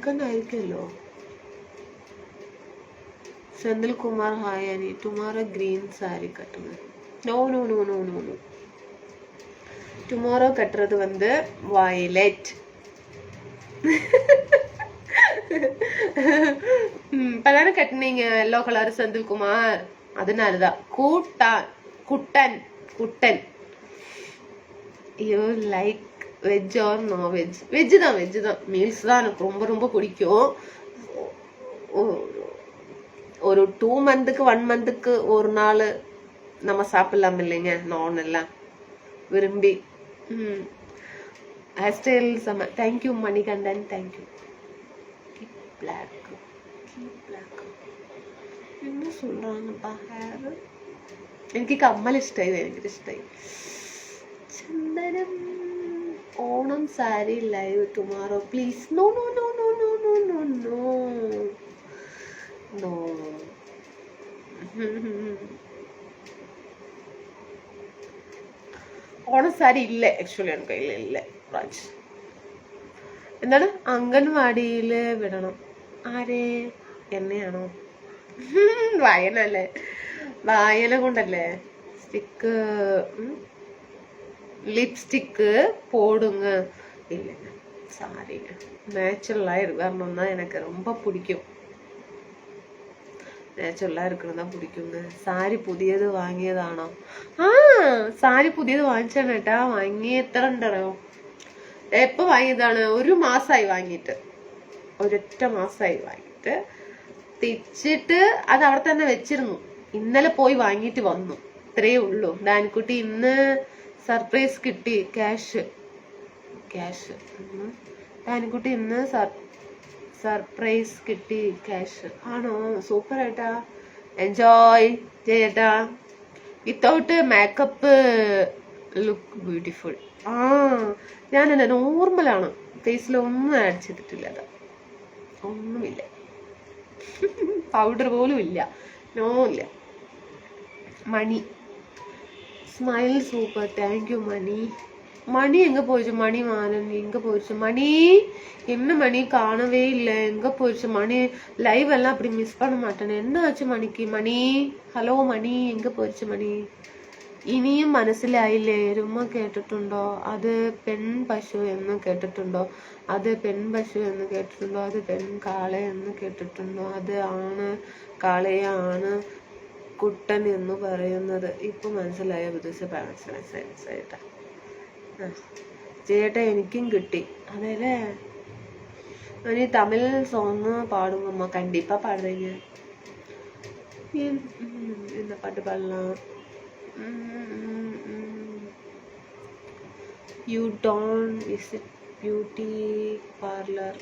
S1: തന്നെ ആയിരിക്കുമല്ലോ. Senthilkumar hi Ani, tomorrow green sari കട്ടുന്നത്. നോ டுமாரோ கட்டுறது வந்து வயலட். இப்பதானே கட்டினீங்க எல்லோ கலர் செந்தில்குமார், அதனாலதான். Kuttan you like veg or no veg? Veg தான். மீல்ஸ் தான் எனக்கு ரொம்ப ரொம்ப பிடிக்கும். ஒரு 2 மந்த்துக்கு 1 மந்த்துக்கு ஒரு நாள் நம்ம சாப்பிடலாம் இல்லைங்க, நான் எல்லாம் விரும்பி. ஹேர் ஸ்டைல் செம்ம. Thank you Manikandan, thank you. Keep black என்ன சொல்றாங்கப்பா. ஹேர் എനിക്ക് കമ്മൽ ഇഷ്ടമായി, ഭയങ്കര ഇഷ്ടമായി. ചന്ദനം Onam sari live tomorrow please. No ഓണസാരി ഇല്ല ആക്ച്വലി, എൻ്റെ കയ്യിലില്ല. രാജ് എന്താണ്? അംഗൻവാടിയില് വിടണം. ആരെ? എന്നെയാണോ? വായനല്ലേ, വായന കൊണ്ടല്ലേ. ലിപ്സ്റ്റിക്ക് போடுங்க. இல்லைங்க, சாரிங்க. நேச்சுரலா வரணும்னா எனக்கு ரொம்ப பிடிக்கும். நேச்சுரலா இருக்கிறதா பிடிக்குங்க. സാരി പുതിയത് വാങ്ങിയതാണോ? സാരി പുതിയത് വാങ്ങിച്ചേട്ടാ. വാങ്ങി എത്ര ഉണ്ടോ? എപ്പോ വാങ്ങിയതാണ്? 1 മാസമായി വാങ്ങിയിട്ട്, ഒരൊറ്റ മാസമായി വാങ്ങിയിട്ട്. തിരിച്ചിട്ട് അത് അവിടെ തന്നെ വെച്ചിരുന്നു. ഇന്നലെ പോയി വാങ്ങിയിട്ട് വന്നു, ഇത്രയേ ഉള്ളൂ. ഡാനിക്കുട്ടി ഇന്ന് സർപ്രൈസ് കിട്ടി. ക്യാഷ് ഡാനിക്കുട്ടി ഇന്ന് സർപ്രൈസ് കിട്ടി. ക്യാഷ് ആണോ? സൂപ്പർ ഏട്ടാ, എൻജോയ് ചെയ്യേട്ടാ. Without makeup look beautiful. ഞാനല്ല, നോർമലാണ്. ഫേസിലൊന്നും ആഡ് ചെയ്തിട്ടില്ല. അത് ഒന്നുമില്ല, പൗഡർ പോലും ഇല്ല, നോ ഇല്ല. മണി സ്മൈൽ സൂപ്പർ, താങ്ക് യു മണി. மணி எங்க போயிடுச்சு? மணி மாறன் எங்க போயிடுச்சு? மணி என்ன மணி காணவே இல்லை, எங்க போயிடுச்சு மணி? லைவ் எல்லாம் அப்படி மிஸ் பண்ண மாட்டேன்னு. என்ன ஆச்சு மணிக்கு? மணி ഹലോ മണി എങ്ക പോയിച്ചു മണി? ഇനിയും മനസ്സിലായില്ലേ? എരുമ കേട്ടിട്ടുണ്ടോ? അത് പെൺ പശു എന്ന് കേട്ടിട്ടുണ്ടോ? അത് പെൺ പശു എന്ന് കേട്ടിട്ടുണ്ടോ? അത് പെൺ കാള എന്ന് കേട്ടിട്ടുണ്ടോ? അത് ആണ് കാളയാണ് കുട്ടൻ എന്ന് പറയുന്നത്. ഇപ്പൊ മനസ്സിലായോ? മനസ്സിലായിട്ടാ ചേട്ടാ, എനിക്കും കിട്ടി. അതേല്ലേ? ഇനി തമിഴ് സോങ് പാടുங்கம்மா. கண்டிப்பா பாடுறீங்க. என்ன பாட்டு பாடலாம்? You don't visit beauty parlour.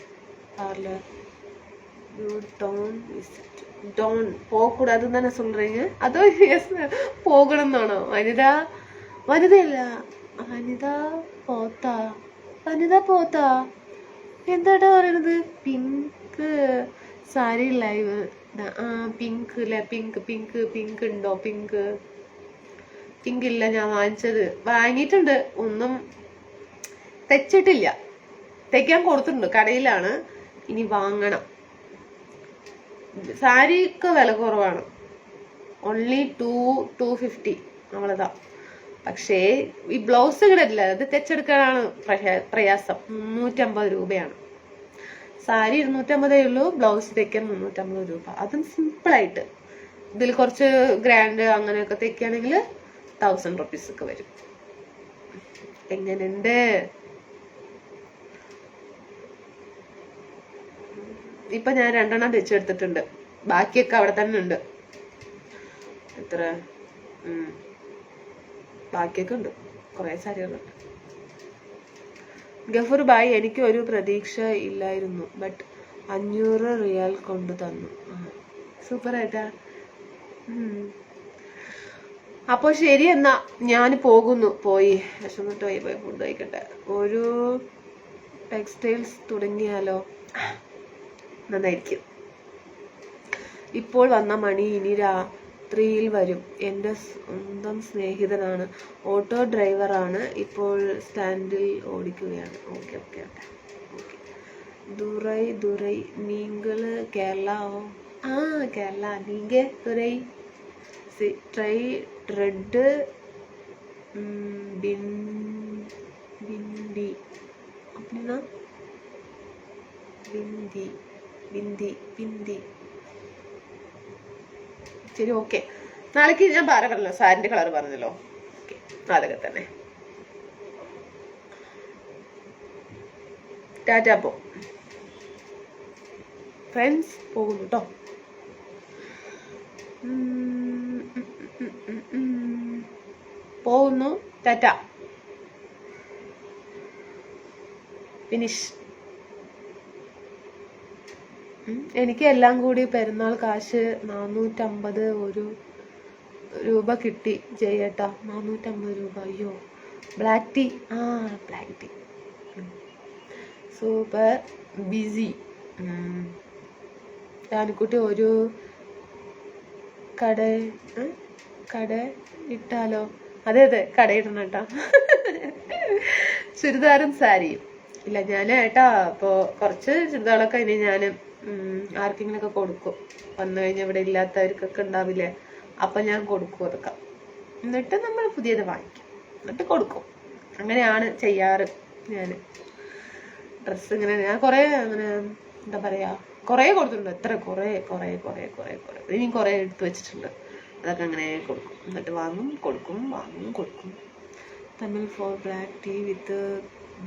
S1: You don't visit. Don't போகக்கூடாதுன்னு தானே சொல்றீங்க? அதோ எஸ் போகணும்னாണോ? വനിതയല്ല, വനിത പോത്താ എന്താട്ടാ പറയണത്? Pink sari live. പിങ്ക് അല്ലേ? പിങ്ക് ഉണ്ടോ? പിങ്ക് ഇല്ല. ഞാൻ വാങ്ങിയിട്ടുണ്ട്, ഒന്നും തെച്ചിട്ടില്ല. തെക്കാൻ കൊടുത്തിട്ടുണ്ട്, കടയിലാണ്, ഇനി വാങ്ങണം. സാരിക്ക് വില കുറവാണ്, ഓൺലി 250 അവളതാ. പക്ഷേ ഈ ബ്ലൗസ് കിടല്ല, അത് തെച്ചെടുക്കാനാണ് പ്രയാസം. 350 രൂപയാണ്. സാരി 250 ഉള്ളൂ, ബ്ലൗസ് തെക്കാൻ 350 രൂപ. അതും സിമ്പിളായിട്ട്. ഇതിൽ കുറച്ച് ഗ്രാൻഡ് അങ്ങനെയൊക്കെ തെക്കുകയാണെങ്കിൽ 1000 rupees ഒക്കെ വരും. എങ്ങനെയുണ്ട്? ഇപ്പൊ ഞാൻ 2 തെച്ചെടുത്തിട്ടുണ്ട്, ബാക്കിയൊക്കെ അവിടെ തന്നെ ഉണ്ട്. എത്ര ബാക്കിയൊക്കെ ഉണ്ട്, കുറെ സാരികളുണ്ട്. ഗഫൂർ ഭായ്, എനിക്ക് ഒരു പ്രതീക്ഷ ഇല്ലായിരുന്നു, ബട്ട് 500 റിയാൽ കൊണ്ടു തന്നു. സൂപ്പർ ആയിട്ടാ. അപ്പൊ ശരി, എന്നാ ഞാൻ പോകുന്നു. പോയി വിഷമിട്ട് പോയി ഫുഡ് കഴിക്കട്ടെ. ഒരു ടെക്സ്റ്റൈൽസ് തുടങ്ങിയാലോ? നന്നായിരിക്കും. ഇപ്പോൾ വന്ന മണി ഇനി രാത്രിയിൽ വരും. എൻ്റെ സ്വന്തം സ്നേഹിതനാണ്, ഓട്ടോ ഡ്രൈവറാണ്, ഇപ്പോൾ സ്റ്റാൻഡിൽ ഓടിക്കുകയാണ്. ഓക്കെ. ദുരൈ നീങ്കള് കേരള? കേരള. നീങ്ക ദുരൈ ട്രൈ റെഡ് ബിന്ദി அப்படின்னா ബിന്ദി. ശരി, ഓക്കെ. നാളേക്ക് ഞാൻ പറഞ്ഞല്ലോ, സാരിന്റെ കളർ പറഞ്ഞല്ലോ. ഓക്കെ, അതൊക്കെ തന്നെ. ടാറ്റാ. പോ ഫ്രണ്ട്സ്, പോകുന്നു കേട്ടോ. പോകുന്നു. ടാറ്റ. ഫിനിഷ്. എനിക്ക് എല്ലാം കൂടി പെരുന്നാൾ കാശ് 450 രൂപ കിട്ടി ജയേട്ടാ. 450 രൂപ. അയ്യോ, black tea. Black tea super. Busy. ഞാനിക്കുട്ടി ഒരു കട ഇട്ടാലോ? അതെ, കടയിടണം കേട്ടാ. ചുരിദാറും സാരിയും ഇല്ല ഞാൻ ഏട്ടാ. അപ്പൊ കുറച്ച് ചുരിദാറൊക്കെ ഇനി ഞാൻ ആർക്കെങ്കിലും ഒക്കെ കൊടുക്കും. വന്നു കഴിഞ്ഞാൽ ഇവിടെ ഇല്ലാത്തവർക്കൊക്കെ ഉണ്ടാവില്ലേ, അപ്പൊ ഞാൻ കൊടുക്കും അതൊക്കെ. എന്നിട്ട് നമ്മൾ പുതിയത് വാങ്ങിക്കും, എന്നിട്ട് കൊടുക്കും. അങ്ങനെയാണ് ചെയ്യാറ് ഞാൻ. ഡ്രസ്സ് ഇങ്ങനെ ഞാൻ കുറെ അങ്ങനെ എന്താ പറയാ, കുറെ കൊടുത്തിട്ടുണ്ട്. എത്ര കുറെ ഇനി കുറെ എടുത്തു വെച്ചിട്ടുണ്ട്. അതൊക്കെ അങ്ങനെ കൊടുക്കും, എന്നിട്ട് വാങ്ങും കൊടുക്കും, വാങ്ങും കൊടുക്കും. Tamil four black tea with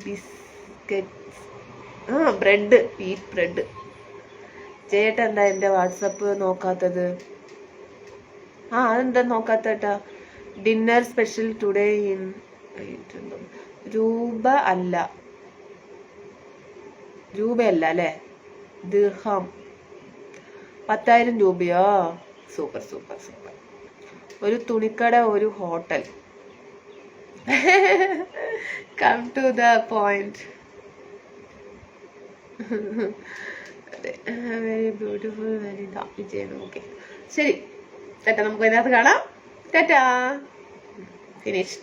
S1: biscuits. Bread, wheat bread. ചേട്ടാ എന്താ എൻ്റെ വാട്സപ്പ് നോക്കാത്തത്? അതെന്താ നോക്കാത്തേട്ടാ? ഡിന്നർ സ്പെഷ്യൽ ടുഡേ ഇൻ രൂപയല്ല അല്ലേ, ദിർഹം. 10,000 രൂപയോ? സൂപ്പർ. ഒരു തുണിക്കട, ഒരു hotel. Come to the point. അതെ, very beautiful, very Vijayan. Okay, ശരി, ടാറ്റ. നമുക്ക് അതിനകത്ത് കാണാം. Tata, finish.